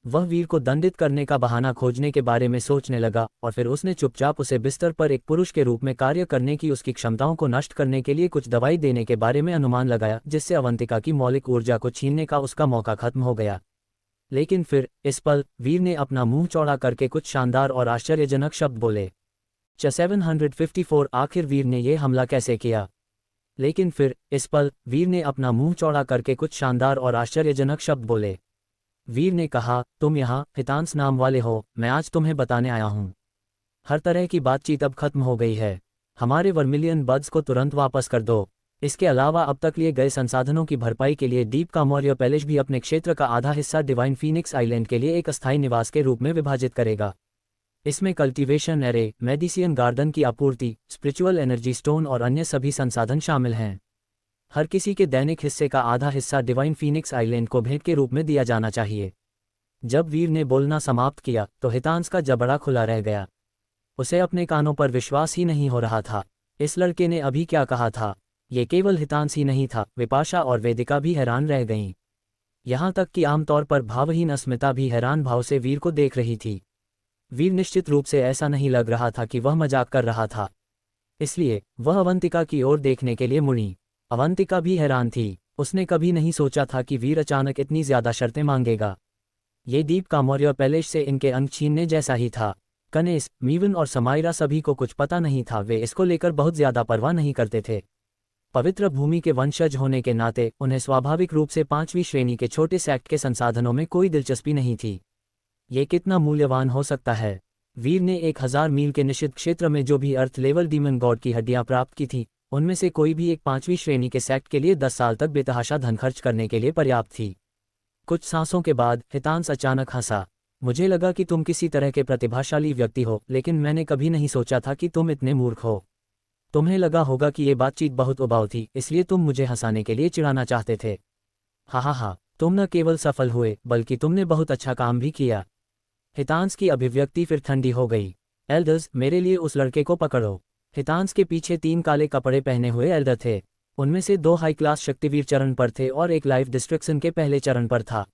वह वीर को दंडित करने का बहाना खोजने के बारे में सोचने लगा और फिर उसने चुपचाप उसे बिस्तर पर एक पुरुष के रूप में कार्य करने की उसकी क्षमताओं को नष्ट करने के लिए कुछ दवाई देने के बारे में अनुमान लगाया, जिससे अवंतिका की मौलिक ऊर्जा को छीनने का उसका मौका खत्म हो गया। लेकिन फिर इस पल वीर ने अपना मुंह चौड़ा करके कुछ शानदार और आश्चर्यजनक शब्द बोले। 754 आखिर वीर ने यह हमला कैसे किया? लेकिन फिर इस पल वीर ने अपना मुंह चौड़ा करके कुछ शानदार और आश्चर्यजनक शब्द बोले। वीर ने कहा, तुम यहाँ हितांश नाम वाले हो, मैं आज तुम्हें बताने आया हूँ। हर तरह की बातचीत अब खत्म हो गई है। हमारे वर्मिलियन बड्स को तुरंत वापस कर दो। इसके अलावा अब तक लिए गए संसाधनों की भरपाई के लिए दीप कामोरिया पैलेस भी अपने क्षेत्र का आधा हिस्सा डिवाइन फीनिक्स आइलैंड के लिए एक अस्थायी निवास के रूप में विभाजित करेगा। इसमें कल्टीवेशन एरे, मेडिसियन गार्डन की आपूर्ति, स्पिरिचुअल एनर्जी स्टोन और अन्य सभी संसाधन शामिल हैं। हर किसी के दैनिक हिस्से का आधा हिस्सा डिवाइन फीनिक्स आइलैंड को भेंट के रूप में दिया जाना चाहिए। जब वीर ने बोलना समाप्त किया तो हितांश का जबड़ा खुला रह गया। उसे अपने कानों पर विश्वास ही नहीं हो रहा था। इस लड़के ने अभी क्या कहा था? ये केवल हितांश ही नहीं था, विपाशा और वेदिका भी हैरान रह गईं। यहाँ तक कि आमतौर पर भावहीन अस्मिता भी हैरान भाव से वीर को देख रही थी। वीर निश्चित रूप से ऐसा नहीं लग रहा था कि वह मजाक कर रहा था, इसलिए वह अवंतिका की ओर देखने के लिए मुड़ी। अवंतिका भी हैरान थी। उसने कभी नहीं सोचा था कि वीर अचानक इतनी ज्यादा शर्तें मांगेगा। ये दीप कामोरिया पैलेस से इनके अंक छीनने जैसा ही था। कनेस, मीवन और समायरा सभी को कुछ पता नहीं था। वे इसको लेकर बहुत ज्यादा परवाह नहीं करते थे। पवित्र भूमि के वंशज होने के नाते उन्हें स्वाभाविक रूप से 5वीं श्रेणी के छोटे सेक्ट के संसाधनों में कोई दिलचस्पी नहीं थी। ये कितना मूल्यवान हो सकता है? वीर ने 1000 मील के निषिद्ध क्षेत्र में जो भी अर्थ लेवल डीमन गॉड की हड्डियां प्राप्त की थी, उनमें से कोई भी एक 5वीं श्रेणी के सेक्ट के लिए 10 साल तक बेतहाशा धन खर्च करने के लिए पर्याप्त थी। कुछ सांसों के बाद हितांश अचानक हंसा। मुझे लगा कि तुम किसी तरह के प्रतिभाशाली व्यक्ति हो, लेकिन मैंने कभी नहीं सोचा था कि तुम इतने मूर्ख हो। तुम्हें लगा होगा कि ये बातचीत बहुत उबाऊ थी, इसलिए तुम मुझे हंसाने के लिए चिढ़ाना चाहते थे। हा, तुम न केवल सफल हुए बल्कि तुमने बहुत अच्छा काम भी किया। हितांश की अभिव्यक्ति फिर ठंडी हो गई। एल्डर्स, मेरे लिए उस लड़के को पकड़ो। हितांश के पीछे 3 काले कपड़े पहने हुए एल्डर थे। उनमें से 2 हाई क्लास शक्तिवीर चरण पर थे और एक लाइफ डिस्ट्रक्शन के पहले चरण पर था।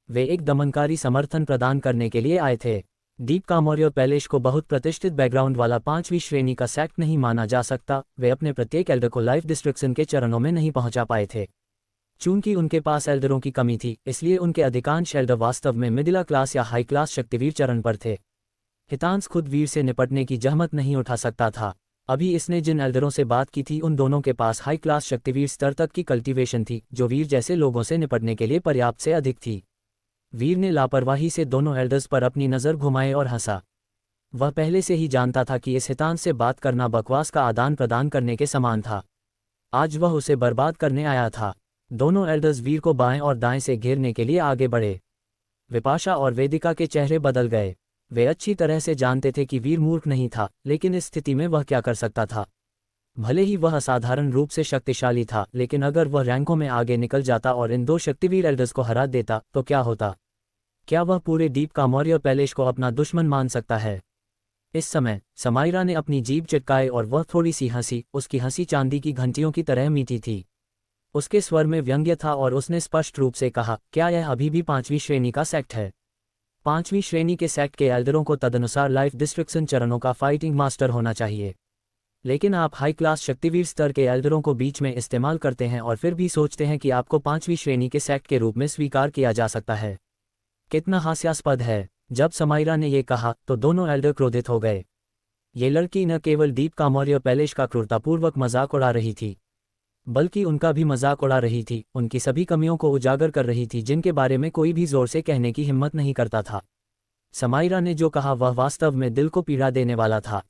वे एक दमनकारी समर्थन प्रदान करने के लिए आए थे। दीप कामोरियो पैलेस को बहुत प्रतिष्ठित बैकग्राउंड वाला 5वीं श्रेणी का सेक्ट नहीं माना जा सकता। वे अपने प्रत्येक एल्डर को लाइफ डिस्ट्रक्शन के चरणों में नहीं पहुंचा पाए थे। चूंकि उनके पास एल्डरों की कमी थी, इसलिए उनके अधिकांश एल्डर वास्तव में मिडिल क्लास या हाई क्लास शक्तिवीर चरण पर थे। हितांश खुद वीर से निपटने की जहमत नहीं उठा सकता था। अभी इसने जिन एल्डरों से बात की थी उन दोनों के पास हाई क्लास शक्तिवीर स्तर तक की कल्टीवेशन थी, जो वीर जैसे लोगों से निपटने के लिए पर्याप्त से अधिक थी। वीर ने लापरवाही से दोनों एल्डर्स पर अपनी नज़र घुमाए और हंसा। वह पहले से ही जानता था कि इस हितांश से बात करना बकवास का आदान प्रदान करने के समान था। आज वह उसे बर्बाद करने आया था। दोनों एल्डर्स वीर को बाएं और दाएं से घेरने के लिए आगे बढ़े। विपाशा और वेदिका के चेहरे बदल गए। वे अच्छी तरह से जानते थे कि वीर मूर्ख नहीं था, लेकिन इस स्थिति में वह क्या कर सकता था। भले ही वह असाधारण रूप से शक्तिशाली था, लेकिन अगर वह रैंकों में आगे निकल जाता और इन दो शक्तिवीर एल्डर्स को हरा देता तो क्या होता। क्या वह पूरे दीप कामोरियो पैलेस को अपना दुश्मन मान सकता है। इस समय समाइरा ने अपनी जीभ चटकाए और वह थोड़ी सी हंसी। उसकी हंसी चांदी की घंटियों की तरह मीठी थी। उसके स्वर में व्यंग्य था और उसने स्पष्ट रूप से कहा, क्या यह अभी भी 5वीं श्रेणी का सेक्ट है। 5वीं श्रेणी के सेक्ट के एल्डरों को तदनुसार लाइफ डिस्ट्रक्शन चरणों का फाइटिंग मास्टर होना चाहिए। लेकिन आप हाई क्लास शक्तिवीर स्तर के एल्डरों को बीच में इस्तेमाल करते हैं और फिर भी सोचते हैं कि आपको 5वीं श्रेणी के सेक्ट के रूप में स्वीकार किया जा सकता है। कितना हास्यास्पद है। जब समाइरा ने यह कहा तो दोनों एल्डर क्रोधित हो गए। ये लड़की न केवल दीप कामोरियो पैलेस का क्रूरतापूर्वक मजाक उड़ा रही थी, बल्कि उनका भी मजाक उड़ा रही थी। उनकी सभी कमियों को उजागर कर रही थी, जिनके बारे में कोई भी जोर से कहने की हिम्मत नहीं करता था। समाइरा ने जो कहा वह वास्तव में दिल को पीड़ा देने वाला था।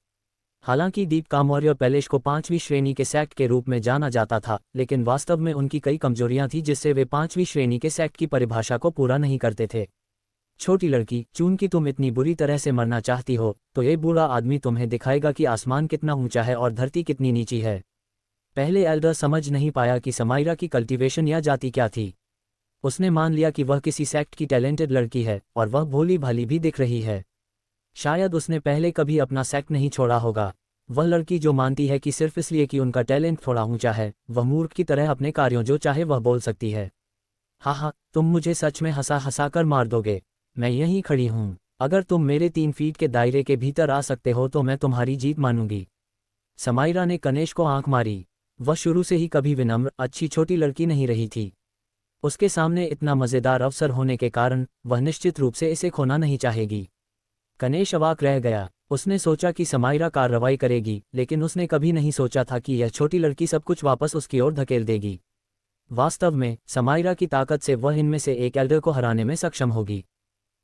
हालांकि दीप कामोरियो पैलेस को 5वीं श्रेणी के सेक्ट के रूप में जाना जाता था, लेकिन वास्तव में उनकी कई कमजोरियां थीं जिससे वे 5वीं श्रेणी के सेक्ट की परिभाषा को पूरा नहीं करते थे। छोटी लड़की, चूंकि तुम इतनी बुरी तरह से मरना चाहती हो, तो ये बूढ़ा आदमी तुम्हें दिखाएगा कि आसमान कितना ऊंचा है और धरती कितनी नीची है। पहले एल्डर समझ नहीं पाया कि समाइरा की कल्टीवेशन या जाति क्या थी। उसने मान लिया कि वह किसी सेक्ट की टैलेंटेड लड़की है और वह भोली भाली भी दिख रही है। शायद उसने पहले कभी अपना सेक्ट नहीं छोड़ा होगा। वह लड़की जो मानती है कि सिर्फ इसलिए कि उनका टैलेंट थोड़ा ऊंचा है, वह मूर्ख की तरह अपने कार्यों जो चाहे वह बोल सकती है। हाँ, तुम मुझे सच में हंसा हंसा कर मार दोगे। मैं यहीं खड़ी हूँ। अगर तुम मेरे 3 फीट के दायरे के भीतर आ सकते हो तो मैं तुम्हारी जीत मानूंगी। समाइरा ने कनेश को आंख मारी। वह शुरू से ही कभी विनम्र, अच्छी छोटी लड़की नहीं रही थी। उसके सामने इतना मज़ेदार अवसर होने के कारण वह निश्चित रूप से इसे खोना नहीं चाहेगी। कनेश अवाक रह गया। उसने सोचा कि समाइरा कार्रवाई करेगी, लेकिन उसने कभी नहीं सोचा था कि यह छोटी लड़की सब कुछ वापस उसकी ओर धकेल देगी। वास्तव में समाइरा की ताकत से वह इनमें से एक एल्डर को हराने में सक्षम होगी,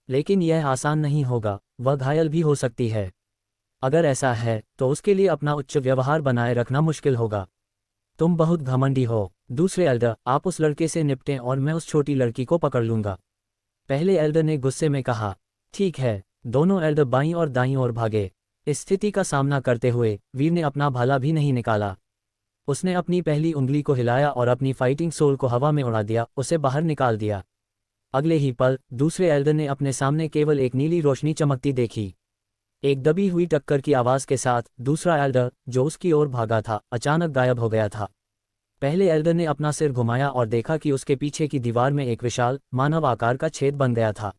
लेकिन यह आसान नहीं होगा। वह घायल भी हो सकती है। अगर ऐसा है तो उसके लिए अपना उच्च व्यवहार बनाए रखना मुश्किल होगा। तुम बहुत घमंडी हो। दूसरे एल्डर, आप उस लड़के से निपटें और मैं उस छोटी लड़की को पकड़ लूंगा। पहले एल्डर ने गुस्से में कहा। ठीक है। दोनों एल्डर बाईं और दाईं ओर भागे। इस स्थिति का सामना करते हुए वीर ने अपना भाला भी नहीं निकाला। उसने अपनी पहली उंगली को हिलाया और अपनी फाइटिंग सोल को हवा में उड़ा दिया, उसे बाहर निकाल दिया। अगले ही पल दूसरे एल्डर ने अपने सामने केवल एक नीली रोशनी चमकती देखी। एक दबी हुई टक्कर की आवाज के साथ दूसरा एल्डर, जो उसकी ओर भागा था, अचानक गायब हो गया था। पहले एल्डर ने अपना सिर घुमाया और देखा कि उसके पीछे की दीवार में एक विशाल, मानव आकार का छेद बन गया था।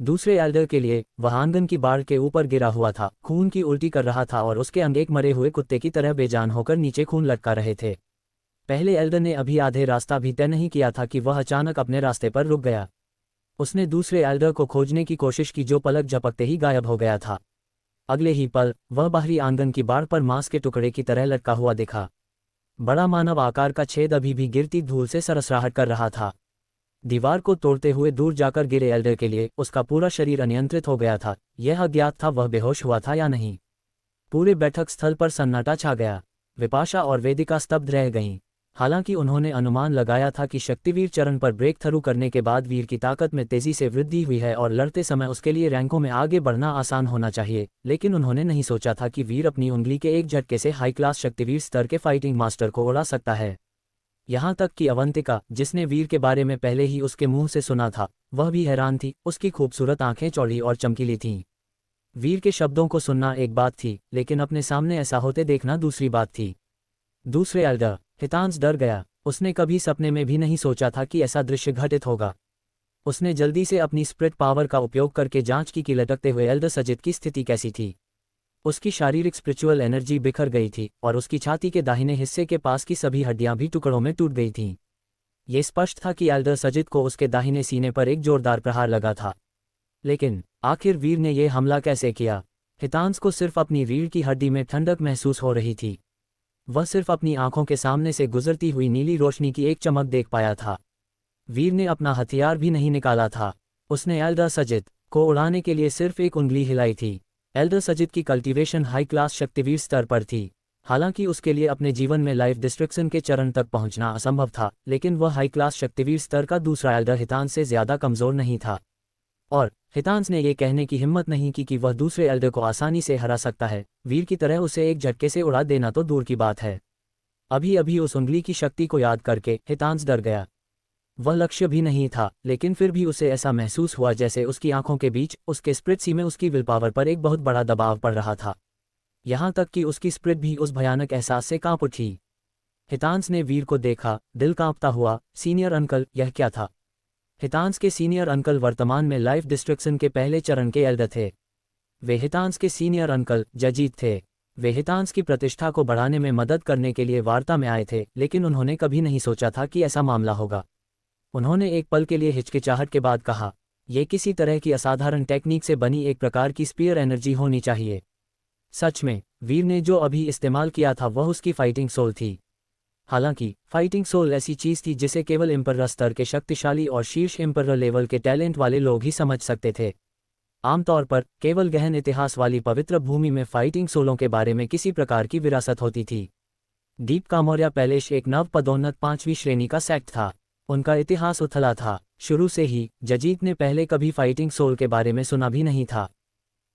दूसरे एल्डर के लिए वह आंगन की बाढ़ के ऊपर गिरा हुआ था, खून की उल्टी कर रहा था और उसके अंग एक मरे हुए कुत्ते की तरह बेजान होकर नीचे खून लटका रहे थे। पहले एल्डर ने अभी आधे रास्ता भी तय नहीं किया था कि वह अचानक अपने रास्ते पर रुक गया। उसने दूसरे एल्डर को खोजने की कोशिश की, जो पलक झपकते ही गायब हो गया था। अगले ही पल वह बाहरी आंगन की बाढ़ पर मांस के टुकड़े की तरह लटका हुआ दिखा। बड़ा मानव आकार का छेद अभी भी गिरती धूल से सरसराहट कर रहा था। दीवार को तोड़ते हुए दूर जाकर गिरे एल्डर के लिए उसका पूरा शरीर अनियंत्रित हो गया था। यह अज्ञात था वह बेहोश हुआ था या नहीं। पूरे बैठक स्थल पर सन्नाटा छा गया। विपाशा और वेदिका स्तब्ध रह गईं। हालांकि उन्होंने अनुमान लगाया था कि शक्तिवीर चरण पर ब्रेक थ्रू करने के बाद वीर की ताकत में तेजी से वृद्धि हुई है और लड़ते समय उसके लिए रैंकों में आगे बढ़ना आसान होना चाहिए, लेकिन उन्होंने नहीं सोचा था कि वीर अपनी उंगली के एक झटके से हाई क्लास शक्तिवीर स्तर के फाइटिंग मास्टर को उड़ा सकता है। यहाँ तक कि अवंतिका, जिसने वीर के बारे में पहले ही उसके मुंह से सुना था, वह भी हैरान थी। उसकी खूबसूरत आंखें चौड़ी और चमकीली थीं। वीर के शब्दों को सुनना एक बात थी, लेकिन अपने सामने ऐसा होते देखना दूसरी बात थी। दूसरे एल्डर, हितांश डर गया। उसने कभी सपने में भी नहीं सोचा था कि ऐसा दृश्य घटित होगा। उसने जल्दी से अपनी स्प्रिट पावर का उपयोग करके जांच की कि लटकते हुए एल्डर सजिद की स्थिति कैसी थी। उसकी शारीरिक स्पिरिचुअल एनर्जी बिखर गई थी और उसकी छाती के दाहिने हिस्से के पास की सभी हड्डियां भी टुकड़ों में टूट गई थीं। ये स्पष्ट था कि एल्डर सजिद को उसके दाहिने सीने पर एक जोरदार प्रहार लगा था। लेकिन आखिर वीर ने यह हमला कैसे किया? हितांश को सिर्फ अपनी रीढ़ की हड्डी में ठंडक महसूस हो रही थी। वह सिर्फ अपनी आंखों के सामने से गुजरती हुई नीली रोशनी की एक चमक देख पाया था। वीर ने अपना हथियार भी नहीं निकाला था। उसने एल्डर सजिद को उड़ाने के लिए सिर्फ एक उंगली हिलाई थी। एल्डर सजिद की कल्टीवेशन हाई क्लास शक्तिवीर स्तर पर थी। हालांकि उसके लिए अपने जीवन में लाइफ डिस्ट्रक्शन के चरण तक पहुंचना असंभव था, लेकिन वह हाई क्लास शक्तिवीर स्तर का दूसरा एल्डर हितांश से ज्यादा कमजोर नहीं था। और हितांश ने यह कहने की हिम्मत नहीं की कि वह दूसरे एल्डर को आसानी से हरा सकता है। वीर की तरह उसे एक झटके से उड़ा देना तो दूर की बात है। अभी अभी उस उंगली की शक्ति को याद करके हितांश डर गया। वह लक्ष्य भी नहीं था, लेकिन फिर भी उसे ऐसा महसूस हुआ जैसे उसकी आंखों के बीच उसके स्प्रिट सी में उसकी विल पावर पर एक बहुत बड़ा दबाव पड़ रहा था। यहाँ तक कि उसकी स्प्रिट भी उस भयानक एहसास से कांप उठी। हितांश ने वीर को देखा, दिल कांपता हुआ। सीनियर अंकल, यह क्या था? हितांश के सीनियर अंकल वर्तमान में लाइफ डिस्ट्रक्शन के पहले चरण के एल्डर थे। वे हितांश के सीनियर अंकल जजीत थे। वे हितांश की प्रतिष्ठा को बढ़ाने में मदद करने के लिए वार्ता में आए थे, लेकिन उन्होंने कभी नहीं सोचा था कि ऐसा मामला होगा। उन्होंने एक पल के लिए हिचकिचाहट के बाद कहा, यह किसी तरह की असाधारण टेक्निक से बनी एक प्रकार की स्पीयर एनर्जी होनी चाहिए। सच में, वीर ने जो अभी इस्तेमाल किया था वह उसकी फाइटिंग सोल थी। हालांकि फाइटिंग सोल ऐसी चीज थी जिसे केवल एम्परर स्तर के शक्तिशाली और शीर्ष एम्परर लेवल के टैलेंट वाले लोग ही समझ सकते थे। आमतौर पर केवल गहन इतिहास वाली पवित्र भूमि में फाइटिंग सोलों के बारे में किसी प्रकार की विरासत होती थी। दीप कामोरिया पैलेस एक नव पदोन्नत 5वीं श्रेणी का सेक्ट था। उनका इतिहास उथला था। शुरू से ही जजीत ने पहले कभी फाइटिंग सोल के बारे में सुना भी नहीं था।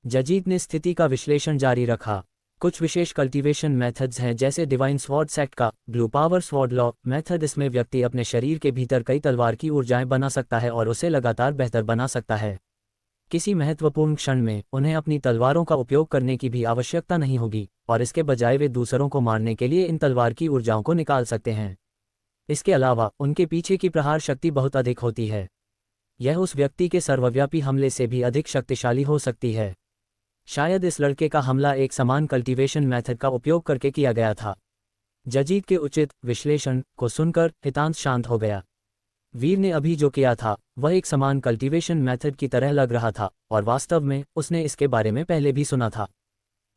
जजीत ने स्थिति का विश्लेषण जारी रखा। कुछ विशेष कल्टीवेशन मेथड्स हैं, जैसे डिवाइन स्वॉर्ड सेक्ट का blue power sword law method. इसमें व्यक्ति अपने शरीर के भीतर कई तलवार की ऊर्जाएं बना सकता है और उसे लगातार बेहतर बना सकता है। किसी महत्वपूर्ण क्षण में उन्हें अपनी तलवारों का उपयोग करने की भी आवश्यकता नहीं होगी, और इसके बजाय वे दूसरों को मारने के लिए इन तलवार की ऊर्जाओं को निकाल सकते हैं। इसके अलावा उनके पीछे की प्रहार शक्ति बहुत अधिक होती है। यह उस व्यक्ति के सर्वव्यापी हमले से भी अधिक शक्तिशाली हो सकती है। शायद इस लड़के का हमला एक समान कल्टीवेशन मेथड का उपयोग करके किया गया था। जजीत के उचित विश्लेषण को सुनकर हितांश शांत हो गया। वीर ने अभी जो किया था वह एक समान कल्टीवेशन मेथड की तरह लग रहा था, और वास्तव में उसने इसके बारे में पहले भी सुना था।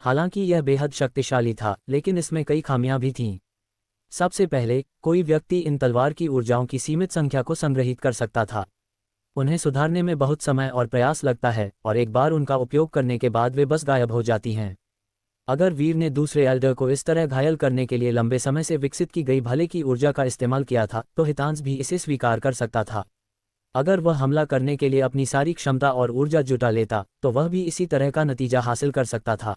हालांकि यह बेहद शक्तिशाली था, लेकिन इसमें कई खामियां भी थीं। सबसे पहले, कोई व्यक्ति इन तलवार की ऊर्जाओं की सीमित संख्या को संग्रहित कर सकता था। उन्हें सुधारने में बहुत समय और प्रयास लगता है, और एक बार उनका उपयोग करने के बाद वे बस गायब हो जाती हैं। अगर वीर ने दूसरे एल्डर को इस तरह घायल करने के लिए लंबे समय से विकसित की गई भले की ऊर्जा का इस्तेमाल किया था, तो हितांश भी इसे स्वीकार कर सकता था। अगर वह हमला करने के लिए अपनी सारी क्षमता और ऊर्जा जुटा लेता, तो वह भी इसी तरह का नतीजा हासिल कर सकता था।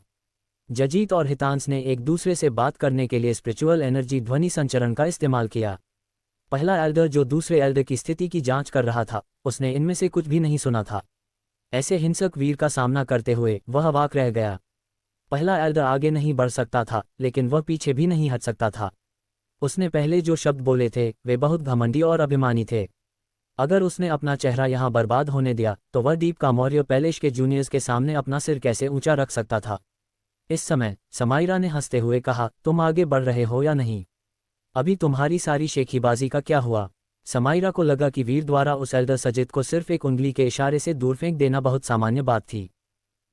जजीत और हितांश ने एक दूसरे से बात करने के लिए स्पिरिचुअल एनर्जी ध्वनि संचरण का इस्तेमाल किया। पहला एल्डर जो दूसरे एल्डर की स्थिति की जांच कर रहा था, उसने इनमें से कुछ भी नहीं सुना था। ऐसे हिंसक वीर का सामना करते हुए वह अवाक रह गया। पहला एल्डर आगे नहीं बढ़ सकता था, लेकिन वह पीछे भी नहीं हट सकता था। उसने पहले जो शब्द बोले थे वे बहुत घमंडी और अभिमानी थे। अगर उसने अपना चेहरा यहाँ बर्बाद होने दिया, तो वह दीप कामोरिया पैलेस के जूनियर्स के सामने अपना सिर कैसे ऊंचा रख सकता था। इस समय समाइरा ने हंसते हुए कहा, तुम आगे बढ़ रहे हो या नहीं? अभी तुम्हारी सारी शेखीबाजी का क्या हुआ? समाइरा को लगा कि वीर द्वारा उस एल्डर सजिद को सिर्फ एक उंगली के इशारे से दूर फेंक देना बहुत सामान्य बात थी।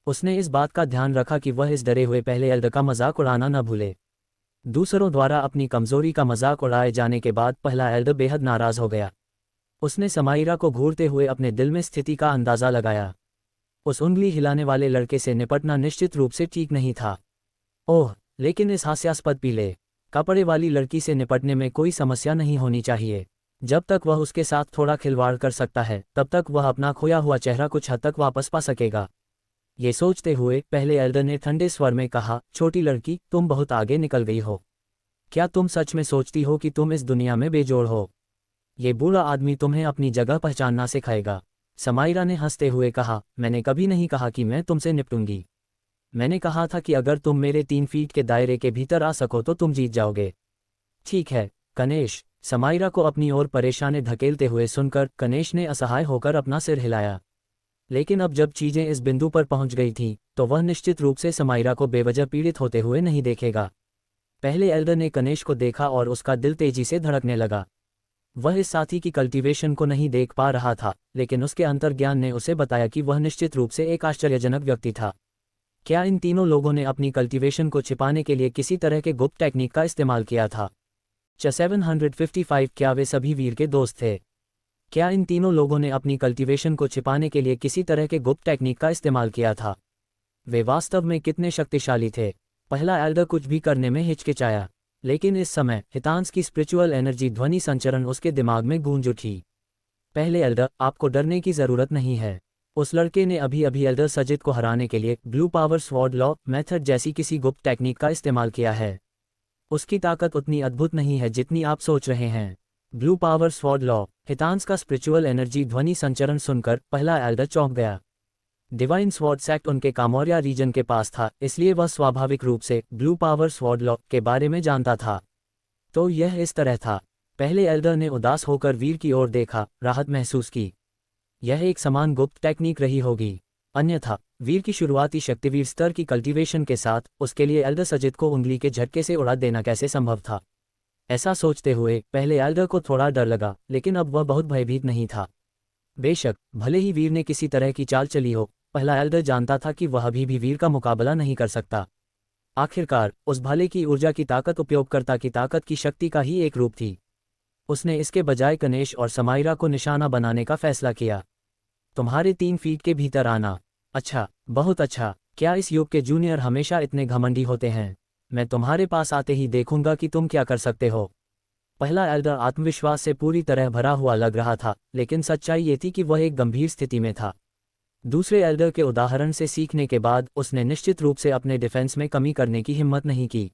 उसने इस बात का ध्यान रखा कि वह इस डरे हुए पहले एल्डर का मजाक उड़ाना न भूले। दूसरों द्वारा अपनी कमजोरी का मजाक उड़ाए जाने के बाद पहला एल्डर बेहद नाराज हो गया। उसने समाइरा को घूरते हुए अपने दिल में स्थिति का अंदाजा लगाया। उस उंगली हिलाने वाले लड़के से निपटना निश्चित रूप से ठीक नहीं था। ओह, लेकिन इस हास्यास्पद पीले कपड़े वाली लड़की से निपटने में कोई समस्या नहीं होनी चाहिए। जब तक वह उसके साथ थोड़ा खिलवाड़ कर सकता है, तब तक वह अपना खोया हुआ चेहरा कुछ हद तक वापस पा सकेगा। ये सोचते हुए पहले एल्डर ने ठंडे स्वर में कहा, छोटी लड़की, तुम बहुत आगे निकल गई हो। क्या तुम सच में सोचती हो कि तुम इस दुनिया में बेजोड़ हो? ये बूढ़ा आदमी तुम्हें अपनी जगह पहचानना सिखाएगा। समाइरा ने हंसते हुए कहा, मैंने कभी नहीं कहा कि मैं तुमसे निपटूंगी। मैंने कहा था कि अगर तुम मेरे 3 फीट के दायरे के भीतर आ सको तो तुम जीत जाओगे। ठीक है, कनेश, समाइरा को अपनी ओर परेशान धकेलते हुए सुनकर कनेश ने असहाय होकर अपना सिर हिलाया। लेकिन अब जब चीजें इस बिंदु पर पहुंच गई थीं, तो वह निश्चित रूप से समाइरा को बेवजह पीड़ित होते हुए नहीं देखेगा। पहले एल्डर ने कनेश को देखा और उसका दिल तेजी से धड़कने लगा। वह इस साथी की कल्टीवेशन को नहीं देख पा रहा था, लेकिन उसके अंतर्ज्ञान ने उसे बताया कि वह निश्चित रूप से एक आश्चर्यजनक व्यक्ति था। क्या इन तीनों लोगों ने अपनी कल्टीवेशन को छिपाने के लिए किसी तरह के गुप्त टेक्निक का इस्तेमाल किया था? 755 क्या वे सभी वीर के दोस्त थे? क्या इन तीनों लोगों ने अपनी कल्टीवेशन को छिपाने के लिए किसी तरह के गुप्त टेक्निक का इस्तेमाल किया था? वे वास्तव में कितने शक्तिशाली थे? पहला एल्डर कुछ भी करने में हिचकिचाया, लेकिन इस समय हितांश की स्पिरिचुअल एनर्जी ध्वनि संचरण उसके दिमाग में गूंज उठी। पहले एल्डर, आपको डरने की जरूरत नहीं है। उस लड़के ने अभी अभी एल्डर सजित को हराने के लिए blue power sword law method जैसी किसी गुप्त टेक्निक का इस्तेमाल किया है। उसकी ताकत उतनी अद्भुत नहीं है जितनी आप सोच रहे हैं। Blue power sword law, Hitansh का स्पिरिचुअल एनर्जी ध्वनि संचरण सुनकर पहला एल्डर चौंक गया। डिवाइन स्वॉर्ड सेक्ट उनके कामोरिया रीजन के पास था, इसलिए वह स्वाभाविक रूप से ब्लू पावर स्वॉर्ड लॉ के बारे में जानता था। तो यह इस तरह था। पहले एल्डर ने उदास होकर वीर की ओर देखा, राहत महसूस की। यह एक समान गुप्त टेक्निक रही होगी, अन्यथा वीर की शुरुआती शक्तिवीर स्तर की कल्टीवेशन के साथ उसके लिए एल्डर सजित को उंगली के झटके से उड़ा देना कैसे संभव था? ऐसा सोचते हुए पहले एल्डर को थोड़ा डर लगा, लेकिन अब वह बहुत भयभीत नहीं था। बेशक भले ही वीर ने किसी तरह की चाल चली हो, पहला एल्डर जानता था कि वह अभी भी वीर का मुकाबला नहीं कर सकता। आखिरकार उस भाले की ऊर्जा की ताकत उपयोगकर्ता की ताकत की शक्ति का ही एक रूप थी। उसने इसके बजाय कनेश और समाइरा को निशाना बनाने का फैसला किया। तुम्हारे 3 फीट के भीतर आना। अच्छा, बहुत अच्छा। क्या इस युग के जूनियर हमेशा इतने घमंडी होते हैं? मैं तुम्हारे पास आते ही देखूंगा कि तुम क्या कर सकते हो। पहला एल्डर आत्मविश्वास से पूरी तरह भरा हुआ लग रहा था, लेकिन सच्चाई ये थी कि वह एक गंभीर स्थिति में था। दूसरे एल्डर के उदाहरण से सीखने के बाद उसने निश्चित रूप से अपने डिफेंस में कमी करने की हिम्मत नहीं की।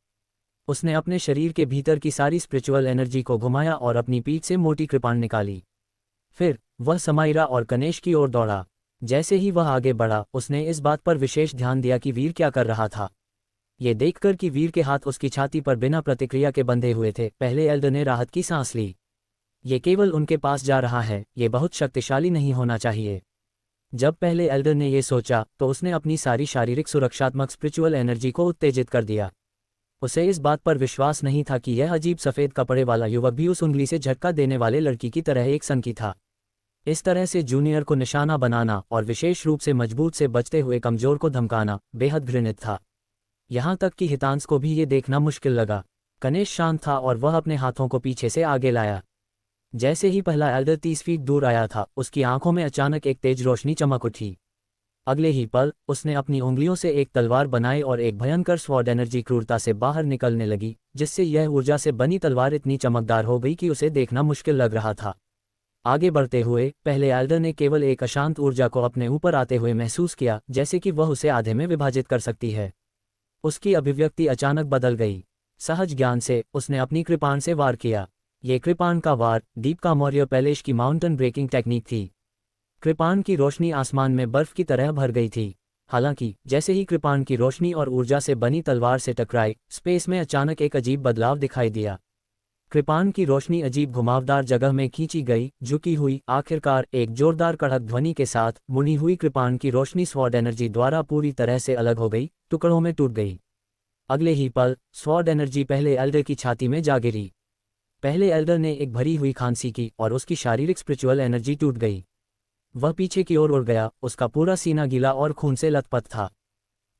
उसने अपने शरीर के भीतर की सारी स्पिरिचुअल एनर्जी को घुमाया और अपनी पीठ से मोटी कृपाण निकाली। फिर वह समाइरा और कनेश की ओर दौड़ा। जैसे ही वह आगे बढ़ा, उसने इस बात पर विशेष ध्यान दिया कि वीर क्या कर रहा था। ये देखकर कि वीर के हाथ उसकी छाती पर बिना प्रतिक्रिया के बंधे हुए थे, पहले एल्डर ने राहत की सांस ली। ये केवल उनके पास जा रहा है, ये बहुत शक्तिशाली नहीं होना चाहिए। जब पहले एल्डर ने ये सोचा, तो उसने अपनी सारी शारीरिक सुरक्षात्मक स्पिरिचुअल एनर्जी को उत्तेजित कर दिया। उसे इस बात पर विश्वास नहीं था कि यह अजीब सफ़ेद कपड़े वाला युवक भी उस उंगली से झटका देने वाले लड़की की तरह एक सन की था। इस तरह से जूनियर को निशाना बनाना और विशेष रूप से मजबूत से बचते हुए कमजोर को धमकाना बेहद घृणित था। यहाँ तक कि हितांश को भी ये देखना मुश्किल लगा। कनेश शांत था और वह अपने हाथों को पीछे से आगे लाया। जैसे ही पहला एल्डर 30 फीट दूर आया था, उसकी आंखों में अचानक एक तेज रोशनी चमक उठी। अगले ही पल उसने अपनी उंगलियों से एक तलवार बनाई और एक भयंकर स्वॉर्ड एनर्जी क्रूरता से बाहर निकलने लगी, जिससे यह ऊर्जा से बनी तलवार इतनी चमकदार हो गई कि उसे देखना मुश्किल लग रहा था। आगे बढ़ते हुए पहले एल्डर ने केवल एक अशांत ऊर्जा को अपने ऊपर आते हुए महसूस किया, जैसे कि वह उसे आधे में विभाजित कर सकती है। उसकी अभिव्यक्ति अचानक बदल गई। सहज ज्ञान से उसने अपनी कृपाण से वार किया। ये कृपाण का वार दीप का मौर्य पैलेश की माउंटेन ब्रेकिंग टेक्निक थी। कृपाण की रोशनी आसमान में बर्फ की तरह भर गई थी। हालांकि जैसे ही कृपाण की रोशनी और ऊर्जा से बनी तलवार से टकराई, स्पेस में अचानक एक अजीब बदलाव दिखाई दिया। कृपाण की रोशनी अजीब घुमावदार जगह में खींची गई, झुकी हुई, आखिरकार एक जोरदार कड़क ध्वनि के साथ मुड़ी हुई कृपाण की रोशनी स्वॉर्ड एनर्जी द्वारा पूरी तरह से अलग हो गई, टुकड़ों में टूट गई। अगले ही पल स्वॉर्ड एनर्जी पहले एल्डर की छाती में जा गिरी। पहले एल्डर ने एक भरी हुई खांसी की और उसकी शारीरिक स्पिरिचुअल एनर्जी टूट गई। वह पीछे की ओर उड़ गया, उसका पूरा सीना गीला और खून से लथपथ था।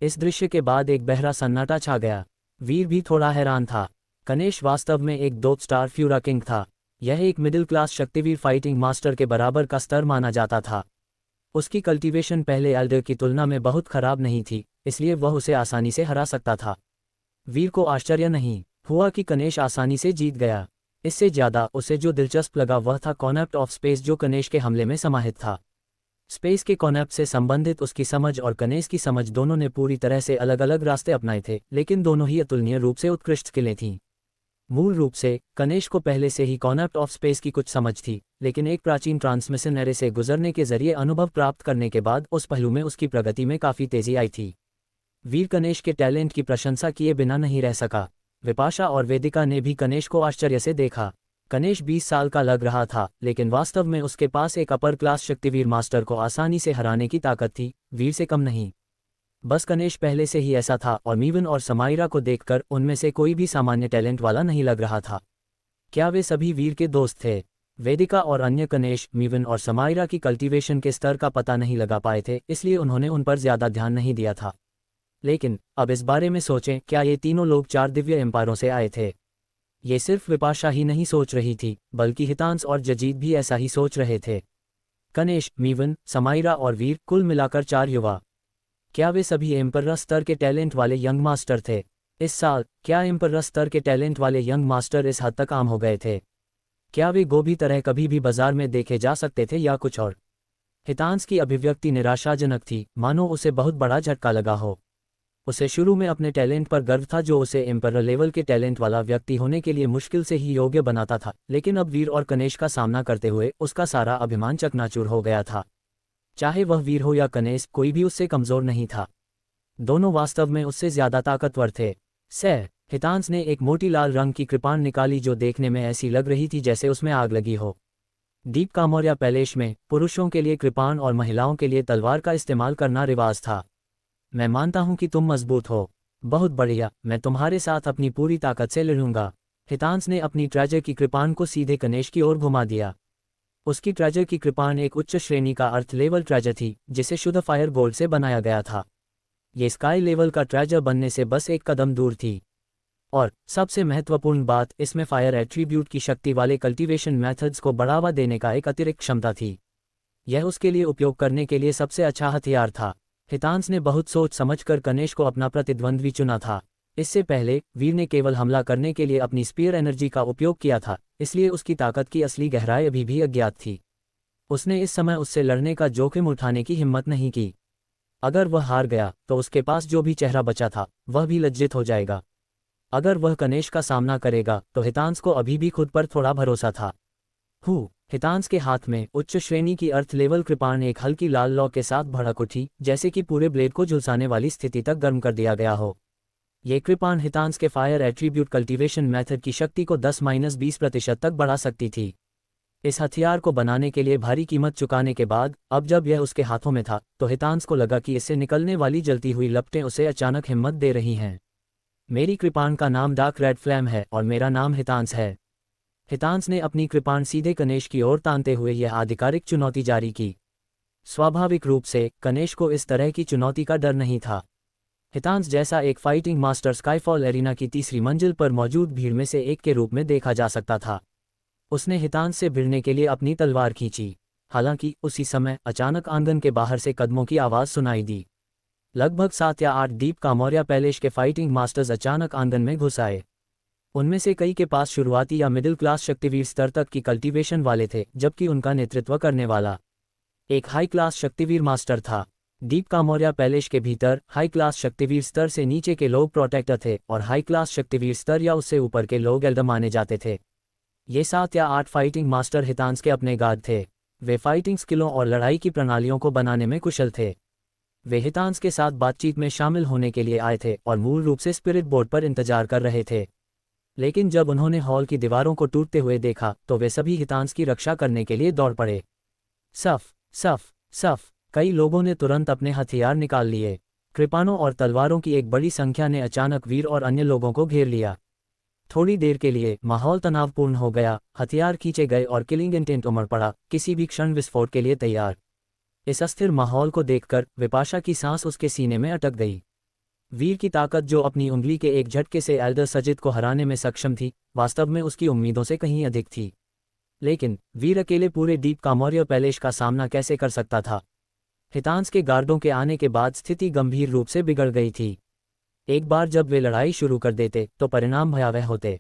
इस दृश्य के बाद एक गहरा सन्नाटा छा गया। वीर भी थोड़ा हैरान था। कनेश वास्तव में एक 2 स्टार फ्यूरा किंग था। यह एक middle class Shaktiveer fighting master के बराबर का स्तर माना जाता था। उसकी कल्टीवेशन पहले एल्डर की तुलना में बहुत खराब नहीं थी, इसलिए वह उसे आसानी से हरा सकता था। वीर को आश्चर्य नहीं हुआ कि कनेश आसानी से जीत गया। इससे ज्यादा उसे जो दिलचस्प लगा वह था कॉन्सेप्ट ऑफ स्पेस, जो कनेश के हमले में समाहित था। स्पेस के कॉन्सेप्ट से संबंधित उसकी समझ और कनेश की समझ दोनों ने पूरी तरह से अलग अलग रास्ते अपनाए थे, लेकिन दोनों ही अतुलनीय रूप से उत्कृष्ट स्किलें थीं। मूल रूप से कनेश को पहले से ही कॉन्सेप्ट ऑफ स्पेस की कुछ समझ थी, लेकिन एक प्राचीन ट्रांसमिशन एरे से गुजरने के जरिए अनुभव प्राप्त करने के बाद उस पहलू में उसकी प्रगति में काफ़ी तेजी आई थी। वीर कनेश के टैलेंट की प्रशंसा किए बिना नहीं रह सका। विपाशा और वेदिका ने भी कनेश को आश्चर्य से देखा। कनेश 20 साल का लग रहा था, लेकिन वास्तव में उसके पास एक अपर क्लास शक्तिवीर मास्टर को आसानी से हराने की ताकत थी, वीर से कम नहीं। बस कनेश पहले से ही ऐसा था और मीवन और समाइरा को देखकर उनमें से कोई भी सामान्य टैलेंट वाला नहीं लग रहा था। क्या वे सभी वीर के दोस्त थे? वेदिका और अन्य कनेश, मीवन और समाइरा की कल्टीवेशन के स्तर का पता नहीं लगा पाए थे, इसलिए उन्होंने उन पर ज्यादा ध्यान नहीं दिया था। लेकिन अब इस बारे में सोचें, क्या ये तीनों लोग 4 दिव्य एम्पायरों से आए थे? ये सिर्फ विपाशा ही नहीं सोच रही थी, बल्कि हितांश और जजीत भी ऐसा ही सोच रहे थे। कनेश, मीवन, समाइरा और वीर, कुल मिलाकर 4 युवा। क्या वे सभी एम्परर स्तर के टैलेंट वाले यंग मास्टर थे? इस साल क्या एम्परर स्तर के टैलेंट वाले यंग मास्टर इस हद तक आम हो गए थे? क्या वे गोभी तरह कभी भी बाजार में देखे जा सकते थे या कुछ और? हितांश की अभिव्यक्ति निराशाजनक थी, मानो उसे बहुत बड़ा झटका लगा हो। उसे शुरू में अपने टैलेंट पर गर्व था, जो उसे एम्परर लेवल के टैलेंट वाला व्यक्ति होने के लिए मुश्किल से ही योग्य बनाता था, लेकिन अब वीर और कनेश का सामना करते हुए उसका सारा अभिमान चकनाचूर हो गया था। चाहे वह वीर हो या कनेश, कोई भी उससे कमजोर नहीं था। दोनों वास्तव में उससे ज्यादा ताकतवर थे। हितांश ने एक मोटी लाल रंग की कृपाण निकाली जो देखने में ऐसी लग रही थी जैसे उसमें आग लगी हो। दीप कामौर्या पैलेस में पुरुषों के लिए कृपाण और महिलाओं के लिए तलवार का इस्तेमाल करना रिवाज था। मैं मानता हूं कि तुम मजबूत हो। बहुत बढ़िया, मैं तुम्हारे साथ अपनी पूरी ताकत से लड़ूंगा। हितांश ने अपनी ट्रेजर की कृपाण को सीधे कनेश की ओर घुमा दिया। उसकी ट्रेजर की कृपाण एक उच्च श्रेणी का अर्थ लेवल ट्रेजर थी, जिसे शुद्ध फायर गोल्ड से बनाया गया था। ये स्काई लेवल का ट्रेजर बनने से बस एक कदम दूर थी। और सबसे महत्वपूर्ण बात, इसमें फायर एट्रीब्यूट की शक्ति वाले कल्टीवेशन मेथड्स को बढ़ावा देने का एक अतिरिक्त क्षमता थी। यह उसके लिए उपयोग करने के लिए सबसे अच्छा हथियार था। हितांश ने बहुत सोच समझकर कनेश को अपना प्रतिद्वंद्वी चुना था। इससे पहले वीर ने केवल हमला करने के लिए अपनी स्पीयर एनर्जी का उपयोग किया था, इसलिए उसकी ताकत की असली गहराई अभी भी अज्ञात थी। उसने इस समय उससे लड़ने का जोखिम उठाने की हिम्मत नहीं की। अगर वह हार गया तो उसके पास जो भी चेहरा बचा था वह भी लज्जित हो जाएगा। अगर वह कनेश का सामना करेगा तो हितांश को अभी भी खुद पर थोड़ा भरोसा था। हितांश के हाथ में उच्च श्रेणी की अर्थ लेवल कृपाण एक हल्की लाल लौ के साथ भड़क उठी, जैसे कि पूरे ब्लेड को झुलसाने वाली स्थिति तक गर्म कर दिया गया हो। ये कृपाण हितांश के फायर एट्रीब्यूट कल्टीवेशन मेथड की शक्ति को 10-20% तक बढ़ा सकती थी। इस हथियार को बनाने के लिए भारी कीमत चुकाने के बाद अब जब यह उसके हाथों में था तो हितांश को लगा कि इससे निकलने वाली जलती हुई लपटें उसे अचानक हिम्मत दे रही हैं। मेरी कृपाण का नाम डार्क रेड फ्लैम है और मेरा नाम हितांश है। हितांश ने अपनी कृपाण सीधे कनेश की ओर तानते हुए यह आधिकारिक चुनौती जारी की। स्वाभाविक रूप से कनेश को इस तरह की चुनौती का डर नहीं था। हितांश जैसा एक फाइटिंग मास्टर स्काईफॉल एरिना की तीसरी मंजिल पर मौजूद भीड़ में से एक के रूप में देखा जा सकता था। उसने हितांश से भिड़ने के लिए अपनी तलवार खींची। हालांकि उसी समय अचानक आंगन के बाहर से कदमों की आवाज सुनाई दी। लगभग 7 या 8 दीप कामौर्या पैलेस के फाइटिंग मास्टर्स अचानक आंगन में घुस आए। उनमें से कई के पास शुरुआती या मिडिल क्लास शक्तिवीर स्तर तक की कल्टीवेशन वाले थे, जबकि उनका नेतृत्व करने वाला एक हाई क्लास शक्तिवीर मास्टर था। दीप कामौर्या पैलेस के भीतर हाई क्लास शक्तिवीर स्तर से नीचे के लोग प्रोटेक्टर थे और हाई क्लास शक्तिवीर स्तर या उससे ऊपर के लोग एल्डर माने जाते थे। ये 7 या 8 फाइटिंग मास्टर हितांश के अपने गार्ड थे। वे फाइटिंग स्किलों और लड़ाई की प्रणालियों को बनाने में कुशल थे। वे हितांश के साथ बातचीत में शामिल होने के लिए आए थे और मूल रूप से स्पिरिट बोर्ड पर इंतजार कर रहे थे। लेकिन जब उन्होंने हॉल की दीवारों को टूटते हुए देखा तो वे सभी हितांश की रक्षा करने के लिए दौड़ पड़े। सफ सफ सफ कई लोगों ने तुरंत अपने हथियार निकाल लिए। कृपाणों और तलवारों की एक बड़ी संख्या ने अचानक वीर और अन्य लोगों को घेर लिया। थोड़ी देर के लिए माहौल तनावपूर्ण हो गया। हथियार खींचे गए और किलिंग इंटेंट उमड़ पड़ा, किसी भी क्षण विस्फोट के लिए तैयार। इस अस्थिर माहौल को देखकर विपाशा की सांस उसके सीने में अटक गई। वीर की ताकत, जो अपनी उंगली के एक झटके से एल्डर सजित को हराने में सक्षम थी, वास्तव में उसकी उम्मीदों से कहीं अधिक थी। लेकिन वीर अकेले पूरे दीप कामौर्या पैलेस का सामना कैसे कर सकता था? हितांश के गार्डों के आने के बाद स्थिति गंभीर रूप से बिगड़ गई थी। एक बार जब वे लड़ाई शुरू कर देते तो परिणाम भयावह होते,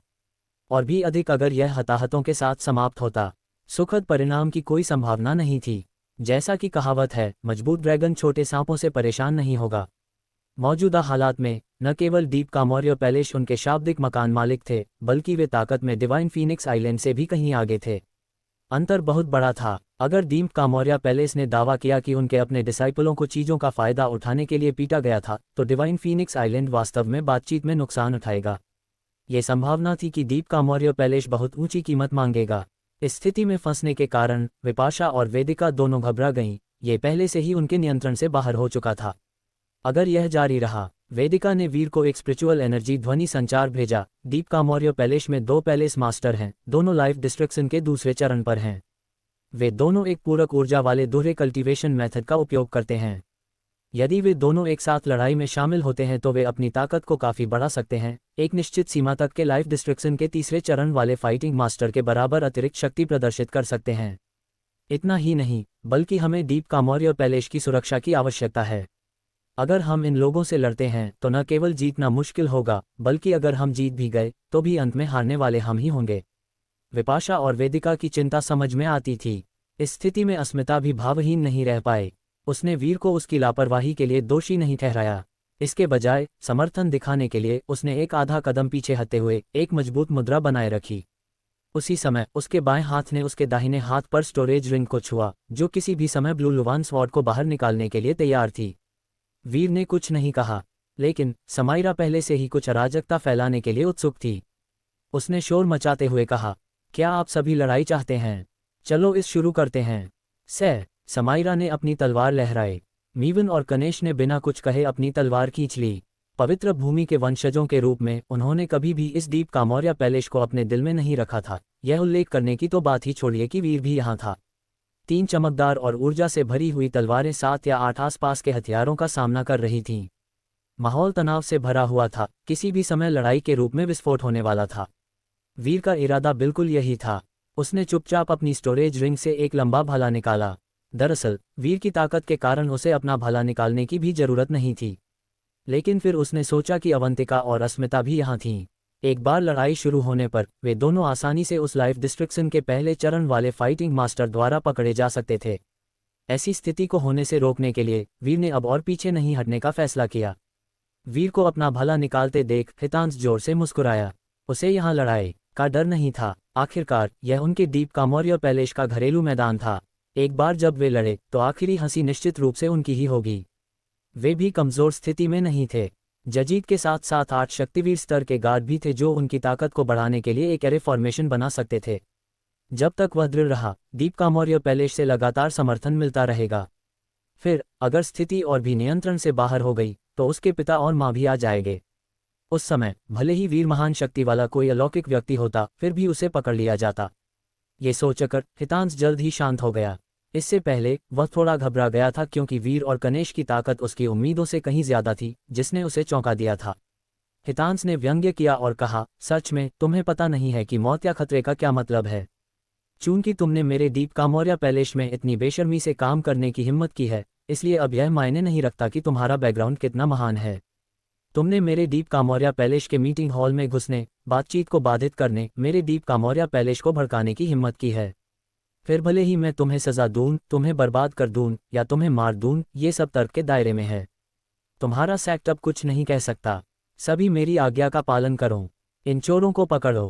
और भी अधिक अगर यह हताहतों के साथ समाप्त होता। सुखद परिणाम की कोई संभावना नहीं थी। जैसा कि कहावत है, मजबूत ड्रैगन छोटे सांपों से परेशान नहीं होगा। मौजूदा हालात में न केवल दीप कामौर्या पैलेस उनके शाब्दिक मकान मालिक थे, बल्कि वे ताकत में डिवाइन फीनिक्स आइलैंड से भी कहीं आगे थे। अंतर बहुत बड़ा था। अगर दीप कामौर्या पैलेस ने दावा किया कि उनके अपने डिसाइपलों को चीज़ों का फायदा उठाने के लिए पीटा गया था, तो डिवाइन फीनिक्स आइलैंड वास्तव में बातचीत में नुकसान उठाएगा। ये संभावना थी कि दीप का मौर्य पैलेस बहुत ऊंची कीमत मांगेगा। इस स्थिति में फंसने के कारण विपाशा और वेदिका दोनों घबरा गईं, ये पहले से ही उनके नियंत्रण से बाहर हो चुका था। अगर यह जारी रहा, वेदिका ने वीर को एक स्पिरिचुअल एनर्जी ध्वनि संचार भेजा। दीप का मौर्य पैलेस में 2 पैलेस मास्टर हैं, दोनों लाइफ डिस्ट्रक्शन के दूसरे चरण पर हैं। वे दोनों एक पूरक ऊर्जा वाले दोहरे कल्टीवेशन मेथड का उपयोग करते हैं। यदि वे दोनों एक साथ लड़ाई में शामिल होते हैं तो वे अपनी ताकत को काफ़ी बढ़ा सकते हैं, एक निश्चित सीमा तक के लाइफ डिस्ट्रक्शन के तीसरे चरण वाले फाइटिंग मास्टर के बराबर अतिरिक्त शक्ति प्रदर्शित कर सकते हैं। इतना ही नहीं, बल्कि हमें दीप का मौर्य पैलेस की सुरक्षा की आवश्यकता है। अगर हम इन लोगों से लड़ते हैं तो न केवल जीतना मुश्किल होगा, बल्कि अगर हम जीत भी गए तो भी अंत में हारने वाले हम ही होंगे। विपाशा और वेदिका की चिंता समझ में आती थी। इस स्थिति में अस्मिता भी भावहीन नहीं रह पाए। उसने वीर को उसकी लापरवाही के लिए दोषी नहीं ठहराया। इसके बजाय समर्थन दिखाने के लिए उसने एक आधा कदम पीछे हटते हुए एक मजबूत मुद्रा बनाए रखी। उसी समय उसके बाएं हाथ ने उसके दाहिने हाथ पर स्टोरेज रिंग को छुआ, जो किसी भी समय ब्लू लुवान स्वॉर्ड को बाहर निकालने के लिए तैयार थी। वीर ने कुछ नहीं कहा, लेकिन समाइरा पहले से ही कुछ अराजकता फैलाने के लिए उत्सुक थी। उसने शोर मचाते हुए कहा, क्या आप सभी लड़ाई चाहते हैं? चलो इस शुरू करते हैं। समाइरा ने अपनी तलवार लहराई। मीवन और कनेश ने बिना कुछ कहे अपनी तलवार खींच ली। पवित्र भूमि के वंशजों के रूप में उन्होंने कभी भी इस दीप का मौर्य पैलेस को अपने दिल में नहीं रखा था। यह उल्लेख करने की तो बात ही छोड़िए कि वीर भी यहाँ था। 3 चमकदार और ऊर्जा से भरी हुई तलवारें 7 या 8 आसपास के हथियारों का सामना कर रही थीं। माहौल तनाव से भरा हुआ था, किसी भी समय लड़ाई के रूप में विस्फोट होने वाला था। वीर का इरादा बिल्कुल यही था। उसने चुपचाप अपनी स्टोरेज रिंग से एक लंबा भाला निकाला। दरअसल वीर की ताकत के कारण उसे अपना भाला निकालने की भी जरूरत नहीं थी, लेकिन फिर उसने सोचा कि अवंतिका और अस्मिता भी यहाँ थीं। एक बार लड़ाई शुरू होने पर वे दोनों आसानी से उस लाइफ डिस्ट्रक्शन के पहले चरण वाले फाइटिंग मास्टर द्वारा पकड़े जा सकते थे। ऐसी स्थिति को होने से रोकने के लिए वीर ने अब और पीछे नहीं हटने का फैसला किया। वीर को अपना भाला निकालते देख हितांश जोर से मुस्कुराया। उसे यहाँ लड़ाई का डर नहीं था। आखिरकार यह उनके दीप का मौर्य पैलेस का घरेलू मैदान था। एक बार जब वे लड़े तो आखिरी हंसी निश्चित रूप से उनकी ही होगी। वे भी कमजोर स्थिति में नहीं थे। जजीत के साथ साथ 8 शक्तिवीर स्तर के गार्ड भी थे जो उनकी ताकत को बढ़ाने के लिए एक एरे फॉर्मेशन बना सकते थे। जब तक वह दृढ़ रहा, दीप का मौर्य पैलेस से लगातार समर्थन मिलता रहेगा। फिर अगर स्थिति और भी नियंत्रण से बाहर हो गई तो उसके पिता और माँ भी आ जाएंगे। उस समय भले ही वीर महान शक्ति वाला कोई अलौकिक व्यक्ति होता, फिर भी उसे पकड़ लिया जाता। ये सोचकर हितांश जल्द ही शांत हो गया। इससे पहले वह थोड़ा घबरा गया था, क्योंकि वीर और कनेश की ताकत उसकी उम्मीदों से कहीं ज्यादा थी, जिसने उसे चौंका दिया था। हितांश ने व्यंग्य किया और कहा, सच में तुम्हें पता नहीं है कि मौत या खतरे का क्या मतलब है। चूंकि तुमने मेरे दीप का मौर्य पैलेस में इतनी बेशर्मी से काम करने की हिम्मत की है, इसलिए अब यह मायने नहीं रखता कि तुम्हारा बैकग्राउंड कितना महान है। तुमने मेरे दीप का मौर्य पैलेस के मीटिंग हॉल में घुसने, बातचीत को बाधित करने, मेरे दीप का मौर्य पैलेस को भड़काने की हिम्मत की है। फिर भले ही मैं तुम्हें सजा दूं, तुम्हें बर्बाद कर दूं या तुम्हें मार दूं, ये सब तर्क के दायरे में है। तुम्हारा सेटअप कुछ नहीं कह सकता। सभी मेरी आज्ञा का पालन करो। इन चोरों को पकड़ो।